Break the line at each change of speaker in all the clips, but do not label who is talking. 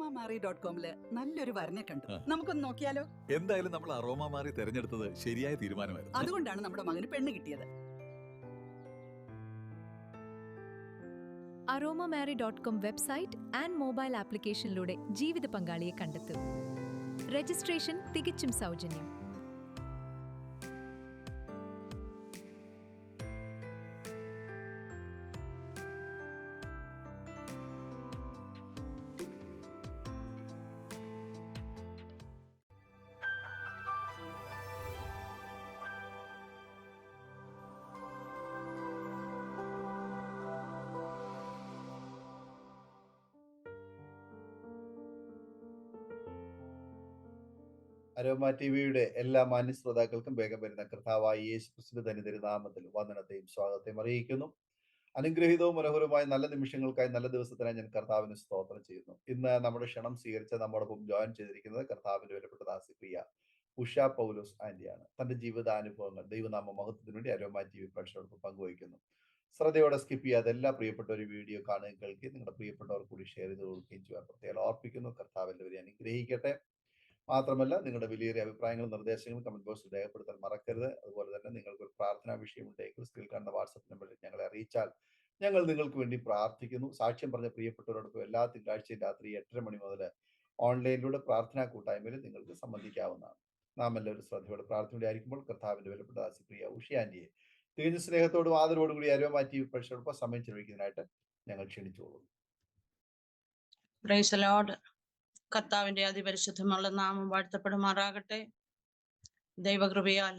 aromamari.com-ല് നല്ലൊരു വരനെ കണ്ടു. നമുക്കൊന്ന് നോക്കിയാലോ?
എന്തായാലും നമ്മൾ അറോമ മാറി തെരഞ്ഞെടുത്തത് ശരിയായ തീരുമാനമായിരുന്നു.
അതുകൊണ്ടാണ് നമ്മുടെ മകന് പെണ്ണ് കിട്ടിയത്.
aromamari.com വെബ്സൈറ്റ് ആൻഡ് മൊബൈൽ ആപ്ലിക്കേഷനിലൂടെ ജീവിത പങ്കാളിയെ കണ്ടെത്തൂ. രജിസ്ട്രേഷൻ തികച്ചും സൗജന്യം.
അരോമ ടിവിയുടെ എല്ലാ മാന്യ ശ്രോതാക്കൾക്കും വേഗം വരുന്ന കർത്താവായ യേശുക്രിസ്തുവിന്റെ ധന്യ നാമത്തിൽ വന്ദനത്തെയും സ്വാഗതത്തെയും അറിയിക്കുന്നു. അനുഗ്രഹീതവും മനോഹരവുമായ നല്ല നിമിഷങ്ങൾക്കായി നല്ല ദിവസത്തിനായി ഞാൻ കർത്താവിന് സ്തോത്രം ചെയ്യുന്നു. ഇന്ന് നമ്മുടെ ക്ഷണം സ്വീകരിച്ച നമ്മോടൊപ്പം ജോയിൻ ചെയ്തിരിക്കുന്നത് കർത്താവിന്റെ വിലപ്പെട്ട ദാസി പ്രിയ ഉഷ പൗലോസ് ആന്റിയാണ്. തന്റെ ജീവിതാനുഭവങ്ങൾ ദൈവനാമ മഹത്വത്തിനു വേണ്ടി അരോമ ടി വി പ്രേക്ഷകർക്ക് പങ്കുവയ്ക്കുന്നു. ശ്രദ്ധയോടെ സ്കിപ്പ് ചെയ്യാതെ എല്ലാ പ്രിയപ്പെട്ട ഒരു വീഡിയോ കാണുകയും കേൾക്കുകയും നിങ്ങളുടെ പ്രിയപ്പെട്ടവർ കൂടി ഷെയർ ചെയ്ത് കൊടുക്കുകയും ചെയ്യാൻ പ്രത്യേകം ഓർപ്പിക്കുന്നു. കർത്താവ് എല്ലാവരെയും അനുഗ്രഹിക്കട്ടെ. മാത്രമല്ല, നിങ്ങളുടെ വിലയേറിയ അഭിപ്രായങ്ങളും നിർദ്ദേശങ്ങളും കമന്റ് ബോക്സിൽ രേഖപ്പെടുത്താൻ മറക്കരുത്. അതുപോലെ തന്നെ നിങ്ങൾക്ക് ഒരു പ്രാർത്ഥനാ വിഷയമുണ്ടെങ്കിൽ സ്ക്രീനിൽ കാണുന്ന വാട്സ്ആപ്പ് നമ്പറിൽ ഞങ്ങളെ അറിയിച്ചാൽ ഞങ്ങൾ നിങ്ങൾക്ക് വേണ്ടി പ്രാർത്ഥിക്കുന്നു. സാക്ഷ്യം പറഞ്ഞ പ്രിയപ്പെട്ടവരോടൊപ്പം എല്ലാ തിങ്കളാഴ്ചയും രാത്രി 8:30 മണി മുതൽ ഓൺലൈനിലൂടെ പ്രാർത്ഥനാ കൂട്ടായ്മയിൽ നിങ്ങൾക്ക് സംബന്ധിക്കാവുന്നതാണ്. നാം എല്ലാവരും ശ്രദ്ധയോടെ പ്രാർത്ഥനയോടെ ആയിരിക്കുമ്പോൾ കർത്താവിന്റെ വിലപ്പെട്ട ദാസി പ്രിയ ഉഷ ആന്റിയെ തികഞ്ഞ സ്നേഹത്തോടും ആദരവോടും കൂടി അരോമ ടി വി പ്രേക്ഷകർക്കൊപ്പം സമയം ചെലവഴിക്കുന്നതിനായിട്ട് ഞങ്ങൾ ക്ഷണിച്ചോളൂ.
Praise the Lord. കർത്താവിന്റെ അതിപരിശുദ്ധമുള്ള നാമം വാഴ്ത്തപ്പെടുമാറാകട്ടെ. ദൈവകൃപയാൽ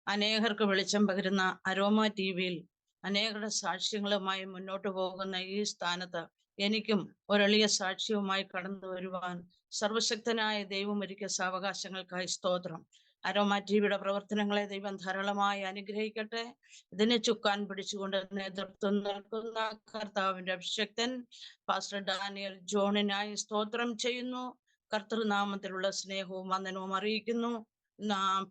അനേകർക്ക് വെളിച്ചം പകരുന്ന അരോമ ടി വിയിൽ അനേകരുടെ സാക്ഷ്യങ്ങളുമായി മുന്നോട്ട് പോകുന്ന ഈ സ്ഥാനത്ത് എനിക്കും ഒരെളിയ സാക്ഷ്യവുമായി കടന്നു വരുവാൻ സർവശക്തനായ ദൈവം ഒരുക്കിയ സാവകാശങ്ങൾക്കായി സ്തോത്രം. അരോമ ടി വിയുടെ പ്രവർത്തനങ്ങളെ ദൈവം ധാരാളമായി അനുഗ്രഹിക്കട്ടെ. ഇതിനെ ചുക്കാൻ പിടിച്ചുകൊണ്ട് നേതൃത്വം നൽകുന്ന കർത്താവിന്റെ അഭിഷക്തൻ പാസ്റ്റർ ഡാനിയൽ ജോണിനായി സ്തോത്രം ചെയ്യുന്നു. കർത്തൃനാമത്തിലുള്ള സ്നേഹവും വന്ദനവും അറിയിക്കുന്നു.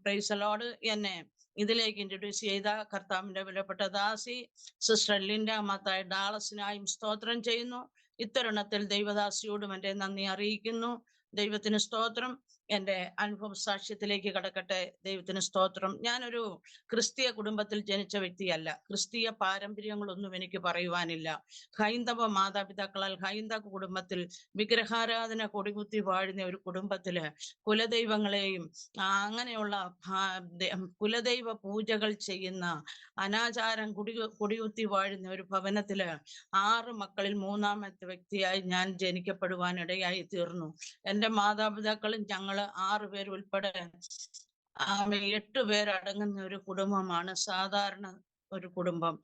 Praise the Lord. എന്നെ ഇതിലേക്ക് ഇൻട്രൊഡ്യൂസ് ചെയ്ത കർത്താവിന്റെ വിലപ്പെട്ട ദാസി സിസ്റ്റർ ലിൻഡ മത്തായി ഡാളസിനായും സ്തോത്രം ചെയ്യുന്നു. ഇത്തരുണത്തിൽ ദൈവദാസിയോടും എൻ്റെ നന്ദി അറിയിക്കുന്നു. ദൈവത്തിന് സ്തോത്രം. എൻ്റെ അനുഭവ സാക്ഷ്യത്തിലേക്ക് കടക്കട്ടെ. ദൈവത്തിന് സ്തോത്രം. ഞാനൊരു ക്രിസ്തീയ കുടുംബത്തിൽ ജനിച്ച വ്യക്തിയല്ല. ക്രിസ്തീയ പാരമ്പര്യങ്ങളൊന്നും എനിക്ക് പറയുവാനില്ല. ഹൈന്ദവ മാതാപിതാക്കളാൽ ഹൈന്ദവ കുടുംബത്തിൽ വിഗ്രഹാരാധന കൊടികുത്തി വാഴുന്ന ഒരു കുടുംബത്തില് കുലദൈവങ്ങളെയും അങ്ങനെയുള്ള കുലദൈവ പൂജകൾ ചെയ്യുന്ന അനാചാരം കൊടികുത്തി വാഴുന്ന ഒരു ഭവനത്തില് 6 മക്കളിൽ 3ാമത്തെ വ്യക്തിയായി ഞാൻ ജനിക്കപ്പെടുവാനിടയായി തീർന്നു. എൻ്റെ മാതാപിതാക്കളും ഞങ്ങള് 6 പേർ ഉൾപ്പെടെ 8 പേരടങ്ങുന്ന ഒരു കുടുംബമാണ്. സാധാരണ ഒരു കുടുംബം.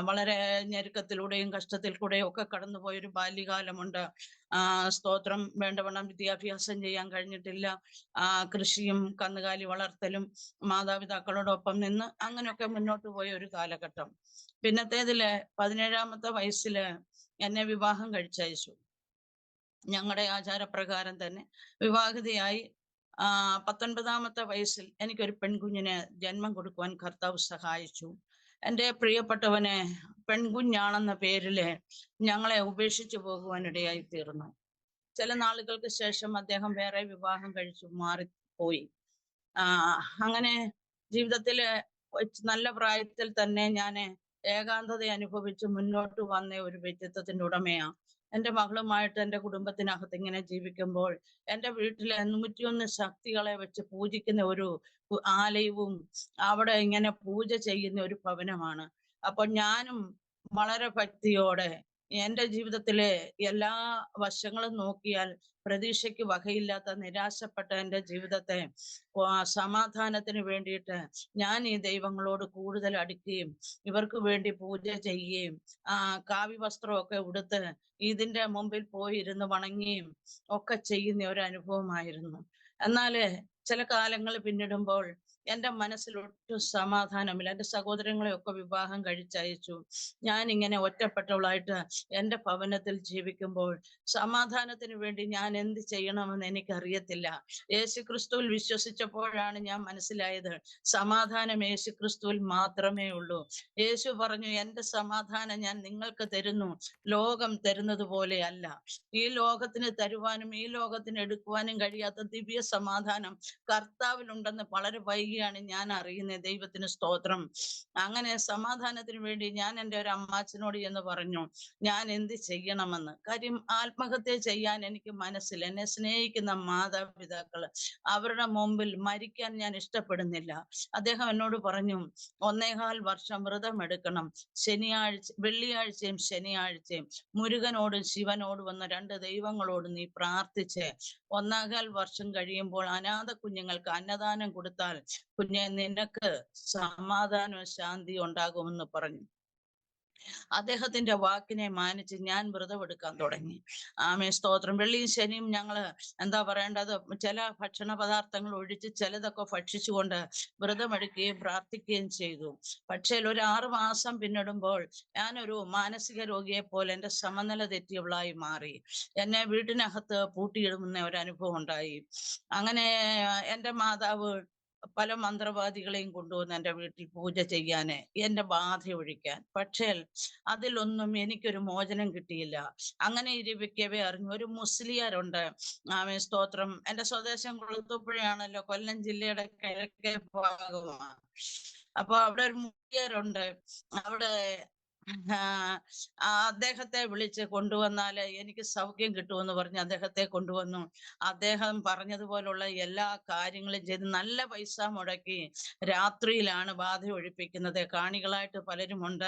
വളരെ ഞെരുക്കത്തിലൂടെയും കഷ്ടത്തിൽ കൂടെയും ഒക്കെ കടന്നുപോയൊരു ബാല്യകാലമുണ്ട്. സ്തോത്രം. വേണ്ടവണ്ണം വിദ്യാഭ്യാസം ചെയ്യാൻ കഴിഞ്ഞിട്ടില്ല. കൃഷിയും കന്നുകാലി വളർത്തലും മാതാപിതാക്കളോടൊപ്പം നിന്ന് അങ്ങനെയൊക്കെ മുന്നോട്ട് പോയ ഒരു കാലഘട്ടം. പിന്നത്തേതില് 17ാമത്തെ വയസ്സില് എന്നെ വിവാഹം കഴിച്ചയച്ചു. ഞങ്ങളുടെ ആചാരപ്രകാരം തന്നെ വിവാഹിതയായി 19ാമത്തെ വയസ്സിൽ എനിക്കൊരു പെൺകുഞ്ഞിന് ജന്മം കൊടുക്കുവാൻ കർത്താവ് സഹായിച്ചു. എൻ്റെ പ്രിയപ്പെട്ടവനെ പെൺകുഞ്ഞാണെന്ന പേരില് ഞങ്ങളെ ഉപേക്ഷിച്ചു പോകുവാനിടയായി തീർന്നു. ചില നാളുകൾക്ക് ശേഷം അദ്ദേഹം വേറെ വിവാഹം കഴിച്ചു മാറിപ്പോയി. അങ്ങനെ ജീവിതത്തില് നല്ല പ്രായത്തിൽ തന്നെ ഞാൻ ഏകാന്തത അനുഭവിച്ച് മുന്നോട്ട് വന്ന ഒരു വ്യക്തിത്വത്തിന്റെ ഉടമയാണ്. എൻ്റെ മകളുമായിട്ട് എൻ്റെ കുടുംബത്തിനകത്ത് ഇങ്ങനെ ജീവിക്കുമ്പോൾ എൻ്റെ വീട്ടിലെ 101 ശക്തികളെ വെച്ച് പൂജിക്കുന്ന ഒരു ആലയവും അവിടെ ഇങ്ങനെ പൂജ ചെയ്യുന്ന ഒരു ഭവനമാണ്. അപ്പോൾ ഞാനും വളരെ ഭക്തിയോടെ എൻ്റെ ജീവിതത്തിലെ എല്ലാ വശങ്ങളും നോക്കിയാൽ പ്രതീക്ഷയ്ക്ക് വകയില്ലാത്ത നിരാശപ്പെട്ട എൻ്റെ ജീവിതത്തെ സമാധാനത്തിന് വേണ്ടിയിട്ട് ഞാൻ ഈ ദൈവങ്ങളോട് കൂടുതൽ അടുക്കുകയും ഇവർക്ക് വേണ്ടി പൂജ ചെയ്യുകയും കാവ്യ വസ്ത്രമൊക്കെ ഉടുത്ത് ഇതിന്റെ മുമ്പിൽ പോയി ഇരുന്ന് വണങ്ങുകയും ഒക്കെ ചെയ്യുന്ന ഒരു അനുഭവമായിരുന്നു. എന്നാല് ചില കാലങ്ങൾ പിന്നിടുമ്പോൾ എൻ്റെ മനസ്സിൽ ഒട്ടും സമാധാനമില്ല. എൻ്റെ സഹോദരങ്ങളെയൊക്കെ വിവാഹം കഴിച്ചയച്ചു. ഞാൻ ഇങ്ങനെ ഒറ്റപ്പെട്ടവളായിട്ട് എൻ്റെ ഭവനത്തിൽ ജീവിക്കുമ്പോൾ സമാധാനത്തിന് വേണ്ടി ഞാൻ എന്ത് ചെയ്യണമെന്ന് എനിക്കറിയത്തില്ല. യേശുക്രിസ്തുവിൽ വിശ്വസിച്ചപ്പോഴാണ് ഞാൻ മനസ്സിലായത്, സമാധാനം യേശുക്രിസ്തുവിൽ മാത്രമേ ഉള്ളൂ. യേശു പറഞ്ഞു, എൻ്റെ സമാധാനം ഞാൻ നിങ്ങൾക്ക് തരുന്നു, ലോകം തരുന്നത് പോലെയല്ല. ഈ ലോകത്തിന് തരുവാനും ഈ ലോകത്തിന് എടുക്കുവാനും കഴിയാത്ത ദിവ്യ സമാധാനം കർത്താവിലുണ്ടെന്ന് വളരെ വൈകിയാണ് ഞാൻ അറിയുന്നത്. ദൈവത്തിന് സ്തോത്രം. അങ്ങനെ സമാധാനത്തിന് വേണ്ടി ഞാൻ എൻ്റെ ഒരു അമ്മാച്ചനോട് എന്ന് പറഞ്ഞു, ഞാൻ എന്ത് ചെയ്യണമെന്ന്. കാര്യം ആത്മഹത്യ ചെയ്യാൻ എനിക്ക് മനസ്സില്ല. എന്നെ സ്നേഹിക്കുന്ന മാതാപിതാക്കള്, അവരുടെ മുമ്പിൽ മരിക്കാൻ ഞാൻ ഇഷ്ടപ്പെടുന്നില്ല. അദ്ദേഹം എന്നോട് പറഞ്ഞു, 1.25 വർഷം വ്രതം എടുക്കണം. വെള്ളിയാഴ്ചയും ശനിയാഴ്ചയും മുരുകനോടും ശിവനോടും വന്ന 2 ദൈവങ്ങളോട് നീ പ്രാർത്ഥിച്ച് 1.25 വർഷം കഴിയുമ്പോൾ അനാഥ കുഞ്ഞുങ്ങൾക്ക് അന്നദാനം കൊടുത്താൽ കുഞ്ഞെ നിനക്ക് സമാധാനവും ശാന്തിയും ഉണ്ടാകുമെന്ന് പറഞ്ഞു. അദ്ദേഹത്തിന്റെ വാക്കിനെ മാനിച്ച് ഞാൻ വ്രതമെടുക്കാൻ തുടങ്ങി. ആമേ സ്തോത്രം. വെള്ളിയും ശനിയും ഞങ്ങള് എന്താ പറയേണ്ടത്, ചില ഭക്ഷണ പദാർത്ഥങ്ങൾ ഒഴിച്ച് ചിലതൊക്കെ ഭക്ഷിച്ചുകൊണ്ട് വ്രതമെടുക്കുകയും പ്രാർത്ഥിക്കുകയും ചെയ്തു. പക്ഷേ ഒരു 6 മാസം പിന്നിടുമ്പോൾ ഞാനൊരു മാനസിക രോഗിയെ പോലെ എൻ്റെ സമനില തെറ്റിയവളായി മാറി. എന്നെ വീട്ടിനകത്ത് പൂട്ടിയിടുന്ന ഒരു അനുഭവം ഉണ്ടായി. അങ്ങനെ എൻ്റെ മാതാവ് പല മന്ത്രവാദികളെയും കൊണ്ടുവന്ന് എൻ്റെ വീട്ടിൽ പൂജ ചെയ്യാന്, എൻ്റെ ബാധ ഒഴിക്കാൻ. പക്ഷേ അതിലൊന്നും എനിക്കൊരു മോചനം കിട്ടിയില്ല. അങ്ങനെ ഇരിക്കവേ അറിഞ്ഞു, ഒരു മുസ്ലിയാരുണ്ട്. ആമേ സ്തോത്രം. എൻ്റെ സ്വദേശം കുളത്തൂപ്പുഴയാണല്ലോ, കൊല്ലം ജില്ലയുടെ കിഴക്കേ ഭാഗമാണ്. അപ്പൊ അവിടെ ഒരു മുസ്ലിയാരുണ്ട്. അവിടെ അദ്ദേഹത്തെ വിളിച്ച് കൊണ്ടുവന്നാല് എനിക്ക് സൗഖ്യം കിട്ടുമെന്ന് പറഞ്ഞ് അദ്ദേഹത്തെ കൊണ്ടുവന്നു. അദ്ദേഹം പറഞ്ഞതുപോലുള്ള എല്ലാ കാര്യങ്ങളും ചെയ്ത് നല്ല പൈസ മുടക്കി രാത്രിയിലാണ് ബാധ ഒഴിപ്പിക്കുന്നത്. കാണികളായിട്ട് പലരുമുണ്ട്.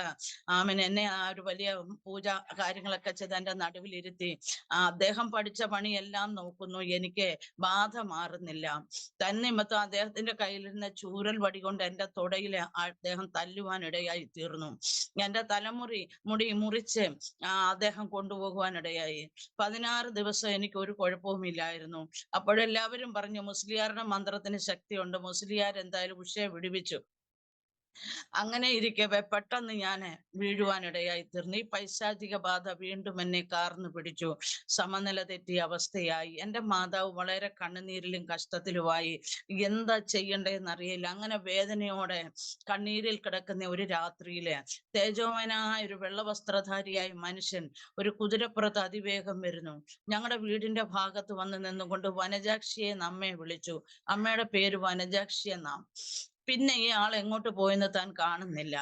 ആമൻ. എന്നെ ആ ഒരു വലിയ പൂജ കാര്യങ്ങളൊക്കെ ചെയ്ത് എൻ്റെ നടുവിലിരുത്തി അദ്ദേഹം പഠിച്ച പണിയെല്ലാം നോക്കുന്നു. എനിക്ക് ബാധ മാറുന്നില്ല. തന്നിമിത്തം അദ്ദേഹത്തിന്റെ കയ്യിലിരുന്ന ചൂരൽ വടി കൊണ്ട് എൻ്റെ തുടയില് അദ്ദേഹം തല്ലുവാനിടയായി തീർന്നു. എൻ്റെ മുടി മുറിച്ച് അദ്ദേഹം കൊണ്ടുപോകുവാനിടയായി. 16 ദിവസം എനിക്ക് ഒരു കുഴപ്പവുമില്ലായിരുന്നു. അപ്പോഴെല്ലാവരും പറഞ്ഞു, മുസ്ലിയാരുടെ മന്ത്രത്തിന് ശക്തിയുണ്ട്, മുസ്ലിയാർ എന്തായാലും ഉഷയെ വിടുവിച്ചു. അങ്ങനെ ഇരിക്കവേ പെട്ടെന്ന് ഞാൻ വീഴുവാനിടയായി തീർന്നു. ഈ പൈശാചിക ബാധ വീണ്ടും എന്നെ കാർന്നു പിടിച്ചു. സമനില തെറ്റിയ അവസ്ഥയായി. എൻ്റെ മാതാവ് വളരെ കണ്ണുനീരിലും കഷ്ടത്തിലുമായി. എന്താ ചെയ്യണ്ടേന്ന് അറിയില്ല. അങ്ങനെ വേദനയോടെ കണ്ണീരിൽ കിടക്കുന്ന ഒരു രാത്രിയില് തേജോമയനായ ഒരു വെള്ളവസ്ത്രധാരിയായ മനുഷ്യൻ ഒരു കുതിരപ്പുറത്ത് അതിവേഗം വരുന്നു. ഞങ്ങളുടെ വീടിന്റെ ഭാഗത്ത് വന്ന് നിന്നുകൊണ്ട് വനജാക്ഷിയെ നമ്മെ വിളിച്ചു. അമ്മയുടെ പേര് വനജാക്ഷി എന്നാ. പിന്നെ ഈ ആൾ എങ്ങോട്ട് പോയെന്ന് താൻ കാണുന്നില്ല.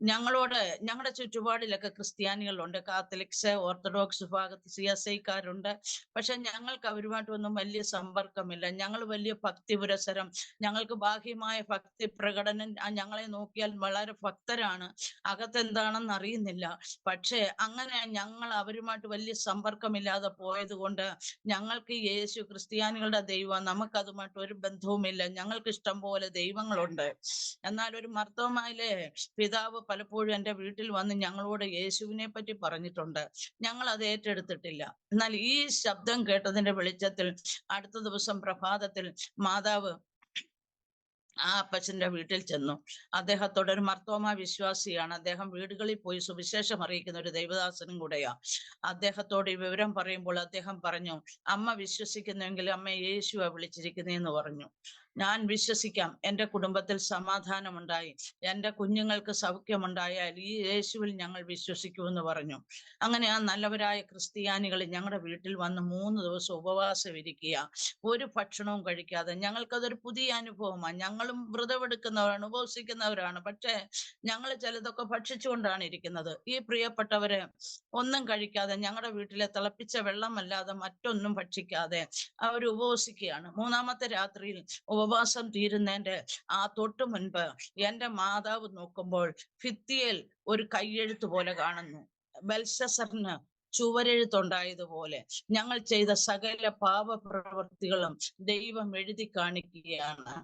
ഞങ്ങളുടെ ചുറ്റുപാടിലൊക്കെ ക്രിസ്ത്യാനികളുണ്ട്, കാത്തലിക്സ്, ഓർത്തഡോക്സ് ഭാഗത്ത് CSIക്കാരുണ്ട്. പക്ഷെ ഞങ്ങൾക്ക് അവരുമായിട്ടൊന്നും വലിയ സമ്പർക്കമില്ല. ഞങ്ങൾ വലിയ ഭക്തിപുരസരം, ഞങ്ങൾക്ക് ബാഹ്യമായ ഭക്തി പ്രകടനം, ഞങ്ങളെ നോക്കിയാൽ വളരെ ഭക്തരാണ്, അകത്തെന്താണെന്ന് അറിയുന്നില്ല. പക്ഷെ അങ്ങനെ ഞങ്ങൾ അവരുമായിട്ട് വലിയ സമ്പർക്കമില്ലാതെ പോയത് കൊണ്ട് ഞങ്ങൾക്ക് യേശു ക്രിസ്ത്യാനികളുടെ ദൈവം, നമുക്കതുമായിട്ട് ഒരു ബന്ധവുമില്ല. ഞങ്ങൾക്ക് ഇഷ്ടം പോലെ ദൈവങ്ങളുണ്ട്. എന്നാൽ ഒരു മർത്തോമായിലെ പിതാവ് പലപ്പോഴും എൻ്റെ വീട്ടിൽ വന്ന് ഞങ്ങളോട് യേശുവിനെ പറ്റി പറഞ്ഞിട്ടുണ്ട്. ഞങ്ങൾ അത് ഏറ്റെടുത്തിട്ടില്ല. എന്നാൽ ഈ ശബ്ദം കേട്ടതിന്റെ വെളിച്ചത്തിൽ അടുത്ത ദിവസം പ്രഭാതത്തിൽ മാതാവ് ആ അപ്പച്ചന്റെ വീട്ടിൽ ചെന്നു. അദ്ദേഹത്തോട്, ഒരു മർത്തോമ വിശ്വാസിയാണ് അദ്ദേഹം, വീടുകളിൽ പോയി സുവിശേഷം അറിയിക്കുന്ന ഒരു ദൈവദാസനും കൂടെയാ. അദ്ദേഹത്തോട് ഈ വിവരം പറയുമ്പോൾ അദ്ദേഹം പറഞ്ഞു, അമ്മ വിശ്വസിക്കുന്നെങ്കിൽ അമ്മ യേശുവാ വിളിച്ചിരിക്കുന്നതെന്ന് പറഞ്ഞു. ഞാൻ വിശ്വസിക്കാം. എൻ്റെ കുടുംബത്തിൽ സമാധാനമുണ്ടായി, എൻ്റെ കുഞ്ഞുങ്ങൾക്ക് സൗഖ്യമുണ്ടായാൽ ഈ യേശുവിൽ ഞങ്ങൾ വിശ്വസിക്കുമെന്ന് പറഞ്ഞു. അങ്ങനെ ആ നല്ലവരായ ക്രിസ്ത്യാനികൾ ഞങ്ങളുടെ വീട്ടിൽ വന്ന് 3 ദിവസം ഉപവാസം ഇരിക്കുക, ഒരു ഭക്ഷണവും കഴിക്കാതെ. ഞങ്ങൾക്കതൊരു പുതിയ അനുഭവമാണ്. ഞങ്ങളും വ്രതമെടുക്കുന്നവരാണ്, ഉപവസിക്കുന്നവരാണ്. പക്ഷേ ഞങ്ങൾ ചിലതൊക്കെ ഭക്ഷിച്ചുകൊണ്ടാണ് ഇരിക്കുന്നത്. ഈ പ്രിയപ്പെട്ടവര് ഒന്നും കഴിക്കാതെ, ഞങ്ങളുടെ വീട്ടിലെ തിളപ്പിച്ച വെള്ളമല്ലാതെ മറ്റൊന്നും ഭക്ഷിക്കാതെ അവർ ഉപവസിക്കുകയാണ്. 3-ാമത്തെ രാത്രിയിൽ ഉപവാസം തീരുന്നതിന്റെ തൊട്ട് മുൻപ് എൻ്റെ മാതാവ് നോക്കുമ്പോൾ ഭിത്തിയിൽ ഒരു കയ്യെഴുത്ത് പോലെ കാണുന്നു. ബെൽശസ്സറിന് ചുവരെഴുത്തുണ്ടായതുപോലെ ഞങ്ങൾ ചെയ്ത സകല പാപപ്രവൃത്തികളും ദൈവം എഴുതി കാണിക്കുകയാണ്.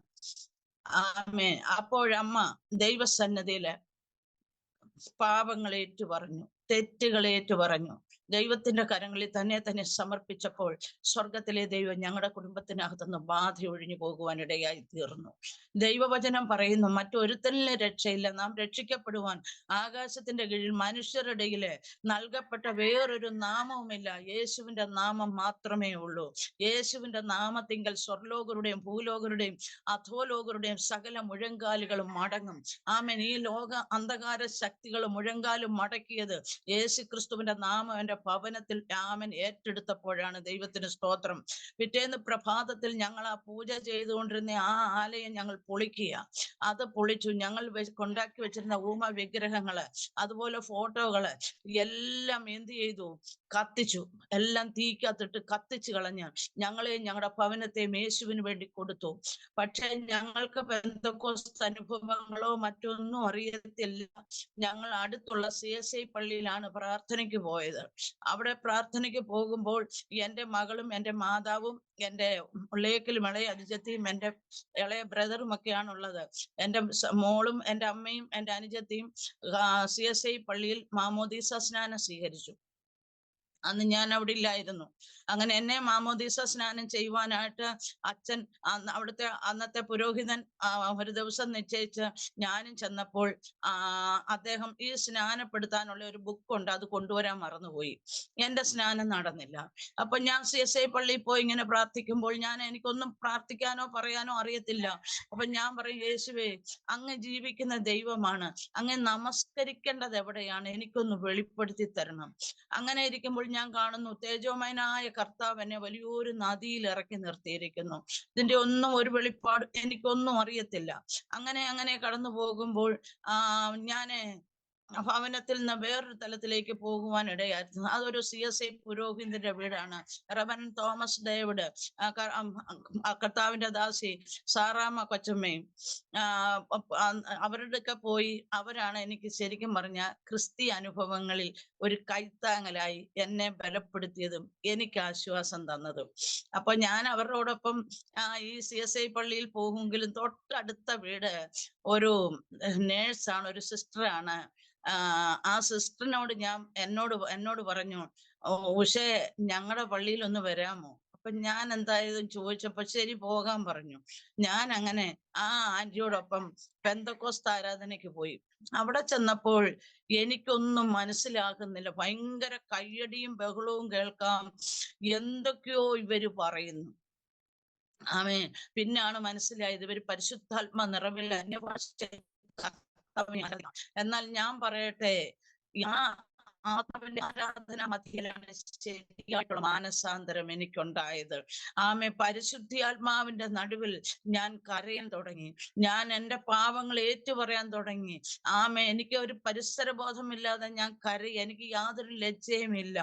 ആമേൻ. അപ്പോഴമ്മ ദൈവസന്നിധിയില് പാപങ്ങൾ ഏറ്റു പറഞ്ഞു, തെറ്റുകൾ ഏറ്റു പറഞ്ഞു. ദൈവത്തിന്റെ കരങ്ങളിൽ തന്നെ സമർപ്പിച്ചപ്പോൾ സ്വർഗത്തിലെ ദൈവം ഞങ്ങളുടെ കുടുംബത്തിനകത്തുനിന്ന് ബാധ ഒഴിഞ്ഞു പോകുവാനിടയായി തീർന്നു. ദൈവവചനം പറയുന്നു, മറ്റൊരുത്തനിലെ രക്ഷയില്ല, നാം രക്ഷിക്കപ്പെടുവാൻ ആകാശത്തിന്റെ കീഴിൽ മനുഷ്യരുടെ ഇടയില് നൽകപ്പെട്ട വേറൊരു നാമവുമില്ല, യേശുവിന്റെ നാമം മാത്രമേ ഉള്ളൂ. യേശുവിന്റെ നാമത്തിങ്കൽ സ്വർലോകരുടെയും ഭൂലോകരുടെയും അധോലോകരുടെയും സകല മുഴങ്കാലുകളും മടങ്ങും. ആമേൻ. ഈ ലോക അന്ധകാര ശക്തികൾ മുഴങ്കാലും മടക്കിയത് യേശു ക്രിസ്തുവിന്റെ നാമം എന്റെ ഭവനത്തിൽ ആമൻ ഏറ്റെടുത്തപ്പോഴാണ്. ദൈവത്തിന് സ്തോത്രം. പിറ്റേന്ന് പ്രഭാതത്തിൽ ഞങ്ങൾ ആ പൂജ ചെയ്തുകൊണ്ടിരുന്ന ആ ആലയം ഞങ്ങൾ പൊളിക്കുക. അത് പൊളിച്ചു. ഞങ്ങൾ കൊണ്ടാക്കി വെച്ചിരുന്ന ഊമ വിഗ്രഹങ്ങള്, അതുപോലെ ഫോട്ടോകള് എല്ലാം എന്ത് ചെയ്തു? കത്തിച്ചു. എല്ലാം തീക്കകത്തിട്ട് കത്തിച്ചു കളഞ്ഞ് ഞങ്ങളെയും ഞങ്ങളുടെ ഭവനത്തെയും യേശുവിന് വേണ്ടി കൊടുത്തു. പക്ഷെ ഞങ്ങൾക്ക് പെന്തക്കോസ്ത് അനുഭവങ്ങളോ മറ്റൊന്നും അറിയത്തില്ല. ഞങ്ങൾ അടുത്തുള്ള CSI പള്ളിയിലാണ് പ്രാർത്ഥനയ്ക്ക് പോയത്. അവിടെ പ്രാർത്ഥനയ്ക്ക് പോകുമ്പോൾ എൻ്റെ മകളും എൻ്റെ മാതാവും എൻ്റെ ഉള്ളേക്കലും ഇളയ അനുജത്തിയും എൻ്റെ ഇളയ ബ്രദറും ഒക്കെയാണുള്ളത്. എൻ്റെ മോളും എൻ്റെ അമ്മയും എൻ്റെ അനുജത്തിയും CSI പള്ളിയിൽ മാമോദീസ സ്നാനം സ്വീകരിച്ചു. അന്ന് ഞാൻ അവിടെ ഇല്ലായിരുന്നു. അങ്ങനെ എന്നെ മാമോദീസ സ്നാനം ചെയ്യുവാനായിട്ട് അച്ഛൻ, അവിടുത്തെ അന്നത്തെ പുരോഹിതൻ ഒരു ദിവസം നിശ്ചയിച്ച് ഞാനും ചെന്നപ്പോൾ അദ്ദേഹം ഈ സ്നാനപ്പെടുത്താനുള്ള ഒരു ബുക്കുണ്ട്, അത് കൊണ്ടുവരാൻ മറന്നുപോയി. എന്റെ സ്നാനം നടന്നില്ല. അപ്പൊ ഞാൻ CSI പള്ളിയിൽ പോയി ഇങ്ങനെ പ്രാർത്ഥിക്കുമ്പോൾ എനിക്കൊന്നും പ്രാർത്ഥിക്കാനോ പറയാനോ അറിയത്തില്ല. അപ്പൊ ഞാൻ പറയും, യേശുവേ, അങ്ങ് ജീവിക്കുന്ന ദൈവമാണ്, അങ്ങ് നമസ്കരിക്കേണ്ടത് എവിടെയാണ്, എനിക്കൊന്ന് വെളിപ്പെടുത്തി തരണം. അങ്ങനെ ഇരിക്കുമ്പോൾ ഞാൻ കാണുന്നു, തേജോമയനായ കർത്താവ് എന്നെ വലിയൊരു നദിയിൽ ഇറക്കി നിർത്തിയിരിക്കുന്നു. ഇതിന്റെ ഒന്നും ഒരു വെളിപ്പാട് എനിക്കൊന്നും അറിയത്തില്ല. അങ്ങനെ കടന്നു പോകുമ്പോൾ ഞാന് ഭവനത്തിൽ നിന്ന് വേറൊരു തലത്തിലേക്ക് പോകുവാൻ ഇടയായിരുന്നു. അതൊരു CSI പുരോഹിതന്റെ വീടാണ്. റവറൻ തോമസ് ഡേവിഡ്, കർത്താവിന്റെ ദാസി സാറാമ്മ കൊച്ചമ്മയും അവരുടെ ഒക്കെ പോയി. അവരാണ് എനിക്ക് ശരിക്കും പറഞ്ഞ ക്രിസ്തീയ അനുഭവങ്ങളിൽ ഒരു കൈത്താങ്ങലായി എന്നെ ബലപ്പെടുത്തിയതും എനിക്ക് ആശ്വാസം തന്നതും. അപ്പൊ ഞാൻ അവരോടൊപ്പം ഈ CSI പള്ളിയിൽ പോകുമെങ്കിലും തൊട്ടടുത്ത വീട് ഒരു നേഴ്സാണ്, ഒരു സിസ്റ്ററാണ്. ആ സിസ്റ്ററിനോട് എന്നോട് പറഞ്ഞു, ഉഷേ, ഞങ്ങളുടെ പള്ളിയിൽ ഒന്ന് വരാമോ? അപ്പൊ ഞാൻ എന്തായാലും ചോദിച്ചപ്പോ ശരി പോകാൻ പറഞ്ഞു. ഞാൻ അങ്ങനെ ആ ആന്റിയോടൊപ്പം പെന്തക്കോസ്ത് ആരാധനയ്ക്ക് പോയി. അവിടെ ചെന്നപ്പോൾ എനിക്കൊന്നും മനസ്സിലാകുന്നില്ല. ഭയങ്കര കയ്യടിയും ബഹളവും കേൾക്കാം. എന്തൊക്കെയോ ഇവര് പറയുന്നു. പിന്നാണ് മനസ്സിലായത് ഇവര് പരിശുദ്ധാത്മ നിറവിൽ അന്യഭാഷ. എന്നാൽ ഞാൻ പറയട്ടെ, ആത്മാവിന്റെ ആരാധന മധ്യയിലാണ് ശരിയായിട്ടുള്ള മാനസാന്തരം എനിക്കുണ്ടായത്. പരിശുദ്ധാത്മാവിന്റെ നടുവിൽ ഞാൻ കരയാൻ തുടങ്ങി. ഞാൻ എൻ്റെ പാവങ്ങൾ ഏറ്റുപറയാൻ തുടങ്ങി. എനിക്ക് ഒരു പരിസരബോധമില്ലാതെ ഞാൻ എനിക്ക് യാതൊരു ലജ്ജയുമില്ല.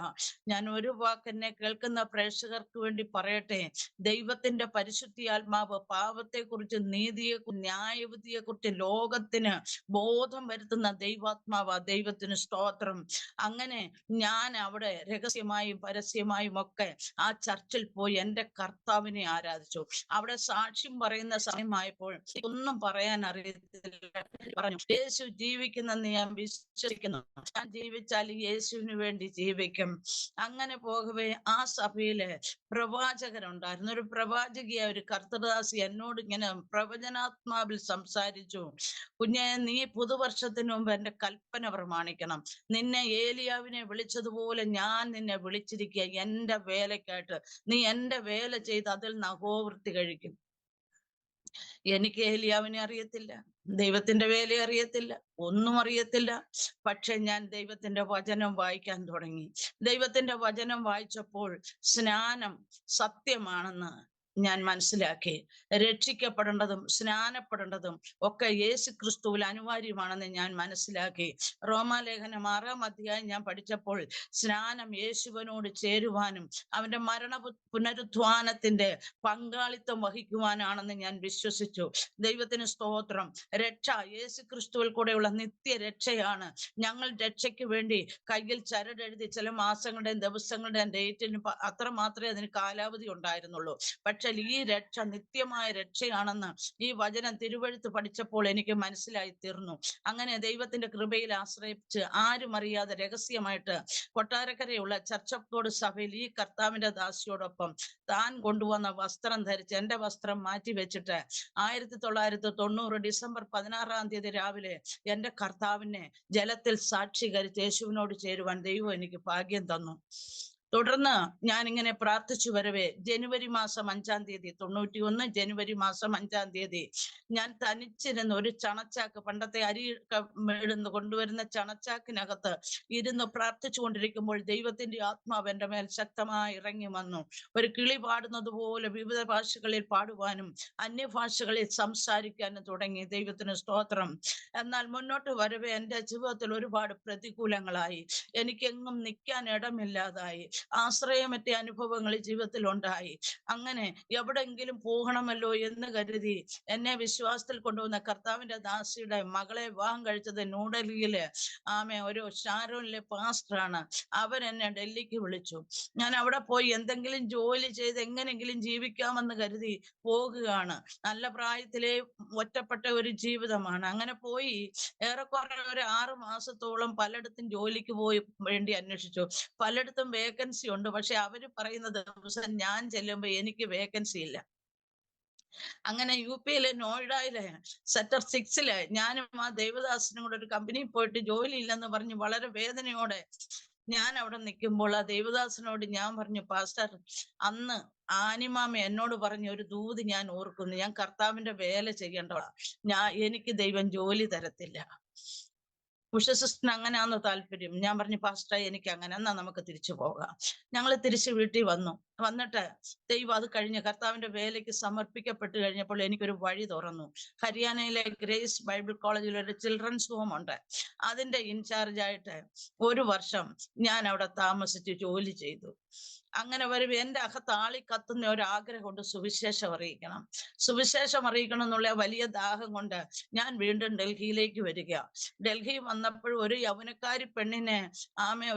ഞാൻ ഒരു വാക്ക് എന്നെ കേൾക്കുന്ന പ്രേക്ഷകർക്ക് വേണ്ടി പറയട്ടെ, ദൈവത്തിന്റെ പരിശുദ്ധാത്മാവ് പാപത്തെക്കുറിച്ച്, നീതിയെക്കുറിച്ച്, ന്യായവിധിയെക്കുറിച്ച് ലോകത്തിന് ബോധം വരുത്തുന്ന ദൈവാത്മാവ്. ദൈവത്തിന് സ്തോത്രം. അങ്ങനെ ഞാൻ അവിടെ രഹസ്യമായും പരസ്യമായും ഒക്കെ ആ ചർച്ചിൽ പോയി എൻ്റെ കർത്താവിനെ ആരാധിച്ചു. അവിടെ സാക്ഷ്യം പറയുന്ന സമയമായപ്പോൾ ഒന്നും പറയാൻ അറിയത്തില്ല. പറഞ്ഞു, യേശു ജീവിക്കുന്നെന്ന് ഞാൻ വിശ്വസിക്കുന്നു. ഞാൻ ജീവിച്ചാൽ യേശുവിന് വേണ്ടി ജീവിക്കും. അങ്ങനെ പോകവേ ആ സഭയിലെ പ്രവാചകരുണ്ടായിരുന്നു. ഒരു പ്രവാചകിയായ ഒരു കർത്തദാസി എന്നോട് ഇങ്ങനെ പ്രവചനാത്മാവിൽ സംസാരിച്ചു. കുഞ്ഞെ, നീ പുതുവർഷത്തിന് മുമ്പ് എൻ്റെ കൽപ്പന പ്രമാണിക്കണം. നിന്നെ ഏലിയാവിനെ വിളിച്ചതുപോലെ ഞാൻ നിന്നെ വിളിച്ചിരിക്കുക എൻ്റെ വേലക്കായിട്ട്. നീ എൻ്റെ വേല ചെയ്ത് അതിൽ നഹോവൃത്തി കഴിക്കും. എനിക്ക് ഏലിയാവിനെ അറിയത്തില്ല, ദൈവത്തിന്റെ വേല അറിയത്തില്ല, ഒന്നും അറിയത്തില്ല. പക്ഷെ ഞാൻ ദൈവത്തിന്റെ വചനം വായിക്കാൻ തുടങ്ങി. ദൈവത്തിന്റെ വചനം വായിച്ചപ്പോൾ സ്നാനം സത്യമാണെന്ന് ഞാൻ മനസ്സിലാക്കി. രക്ഷിക്കപ്പെടേണ്ടതും സ്നാനപ്പെടേണ്ടതും ഒക്കെ യേശു ക്രിസ്തുവിൽ അനിവാര്യമാണെന്ന് ഞാൻ മനസ്സിലാക്കി. റോമാലേഖനം 6-ാം അധ്യായം ഞാൻ പഠിച്ചപ്പോൾ സ്നാനം യേശുവിനോട് ചേരുവാനും അവന്റെ പുനരുദ്ധാനത്തിന്റെ പങ്കാളിത്തം വഹിക്കുവാനാണെന്ന് ഞാൻ വിശ്വസിച്ചു. ദൈവത്തിന് സ്തോത്രം. രക്ഷ യേശു ക്രിസ്തുവിൽ കൂടെയുള്ള നിത്യരക്ഷയാണ്. ഞങ്ങൾ രക്ഷയ്ക്ക് വേണ്ടി കയ്യിൽ ചരടെഴുതി ചില മാസങ്ങളുടെയും ദിവസങ്ങളുടെയും ഡേറ്റിന് അത്ര മാത്രമേ അതിന് കാലാവധി ഉണ്ടായിരുന്നുള്ളൂ. പക്ഷെ പക്ഷെ ഈ രക്ഷ നിത്യമായ രക്ഷയാണെന്ന് ഈ വചനം തിരുവഴുത്ത് പഠിച്ചപ്പോൾ എനിക്ക് മനസ്സിലായി തീർന്നു. അങ്ങനെ ദൈവത്തിന്റെ കൃപയിൽ ആശ്രയിച്ച് ആരും അറിയാതെ രഹസ്യമായിട്ട് കൊട്ടാരക്കരയുള്ള ചർച്ച് ഓഫ് ഗോഡ് സഭയിൽ ഈ കർത്താവിന്റെ ദാസിയോടൊപ്പം താൻ കൊണ്ടുവന്ന വസ്ത്രം ധരിച്ച് എന്റെ വസ്ത്രം മാറ്റി വെച്ചിട്ട് 1990 ഡിസംബർ 16 രാവിലെ എന്റെ കർത്താവിനെ ജലത്തിൽ സാക്ഷീകരിച്ച് യേശുവിനോട് ചേരുവാൻ ദൈവം എനിക്ക് ഭാഗ്യം തന്നു. തുടർന്ന് ഞാൻ ഇങ്ങനെ പ്രാർത്ഥിച്ചു വരവേ ജനുവരി മാസം 5 91 ജനുവരി മാസം 5 ഞാൻ തനിച്ചിരുന്ന് ഒരു ചണച്ചാക്ക്, പണ്ടത്തെ അരി കൊണ്ടുവരുന്ന ചണച്ചാക്കിനകത്ത് ഇരുന്ന് പ്രാർത്ഥിച്ചു കൊണ്ടിരിക്കുമ്പോൾ ദൈവത്തിന്റെ ആത്മാവ് എന്റെ മേൽ ശക്തമായി ഇറങ്ങി വന്നു. ഒരു കിളി പാടുന്നത് പോലെ വിവിധ ഭാഷകളിൽ പാടുവാനും അന്യഭാഷകളിൽ സംസാരിക്കാനും തുടങ്ങി. ദൈവത്തിന് സ്തോത്രം. എന്നാൽ മുന്നോട്ട് വരവേ എന്റെ ജീവിതത്തിൽ ഒരുപാട് പ്രതികൂലങ്ങളായി. എനിക്കെങ്ങും നിൽക്കാൻ ഇടമില്ലാതായി. ആശ്രയമറ്റ അനുഭവങ്ങൾ ജീവിതത്തിൽ ഉണ്ടായി. അങ്ങനെ എവിടെങ്കിലും പോകണമല്ലോ എന്ന് കരുതി എന്നെ വിശ്വാസത്തിൽ കൊണ്ടുവന്ന കർത്താവിന്റെ ദാസിയുടെ മകളെ വിവാഹം കഴിച്ചത് ന്യൂഡൽഹിയില് ഒരു ഷാരോണിലെ പാസ്റ്ററാണ്. അവൻ എന്നെ ഡൽഹിക്ക് വിളിച്ചു. ഞാൻ അവിടെ പോയി എന്തെങ്കിലും ജോലി ചെയ്ത് എങ്ങനെങ്കിലും ജീവിക്കാമെന്ന് കരുതി പോകുകയാണ്. നല്ല പ്രായത്തിലെ ഒറ്റപ്പെട്ട ഒരു ജീവിതമാണ്. അങ്ങനെ പോയി ഏറെക്കുറെ ഒരു 6 മാസത്തോളം പലയിടത്തും ജോലിക്ക് വേണ്ടി അന്വേഷിച്ചു. പലയിടത്തും വേക്കൻസി ഉണ്ട്. പക്ഷെ അവര് പറയുന്ന ദിവസം ഞാൻ ചെല്ലുമ്പോ എനിക്ക് വേക്കൻസി ഇല്ല. അങ്ങനെ UP-യിലെ നോയിഡയിലെ സെക്ടർ 6 ഞാനും ആ ദേവദാസനും കൂടെ ഒരു കമ്പനിയിൽ പോയിട്ട് ജോലി ഇല്ലെന്ന് പറഞ്ഞ് വളരെ വേദനയോടെ ഞാൻ അവിടെ നിൽക്കുമ്പോൾ ആ ദേവദാസനോട് ഞാൻ പറഞ്ഞു, പാസ്റ്റർ, അന്ന് ആനിമാമ എന്നോട് പറഞ്ഞ ഒരു ദൂത് ഞാൻ ഓർക്കുന്നു. ഞാൻ കർത്താവിന്റെ വേല ചെയ്യേണ്ടവളാ, എനിക്ക് ദൈവം ജോലി തരത്തില്ല. ഉഷസിസ്റ്റിന് അങ്ങനെയാണോ താല്പര്യം? ഞാൻ പറഞ്ഞു, പാസ്റ്റർ എനിക്ക് അങ്ങനെ, എന്നാ നമുക്ക് തിരിച്ചു പോകാം. ഞങ്ങൾ തിരിച്ച് വീട്ടിൽ വന്നിട്ട് ദൈവം അത് കഴിഞ്ഞ് കർത്താവിന്റെ വേലയ്ക്ക് സമർപ്പിക്കപ്പെട്ട് കഴിഞ്ഞപ്പോൾ എനിക്കൊരു വഴി തുറന്നു. ഹരിയാനയിലെ ഗ്രേസ് ബൈബിൾ കോളേജിൽ ഒരു ചിൽഡ്രൻസ് ഹോം ഉണ്ട്. അതിന്റെ ഇൻചാർജായിട്ട് 1 വർഷം ഞാൻ അവിടെ താമസിച്ച് ജോലി ചെയ്തു. അങ്ങനെ വരുമ്പോ എന്റെ അകത്ത് ആളി കത്തുന്ന ഒരു ആഗ്രഹമുണ്ട്, സുവിശേഷം അറിയിക്കണം എന്നുള്ള വലിയ ദാഹം കൊണ്ട് ഞാൻ വീണ്ടും ഡൽഹിയിലേക്ക് വരിക. ഡൽഹി വന്നപ്പോൾ ഒരു യൗവനക്കാരി പെണ്ണിനെ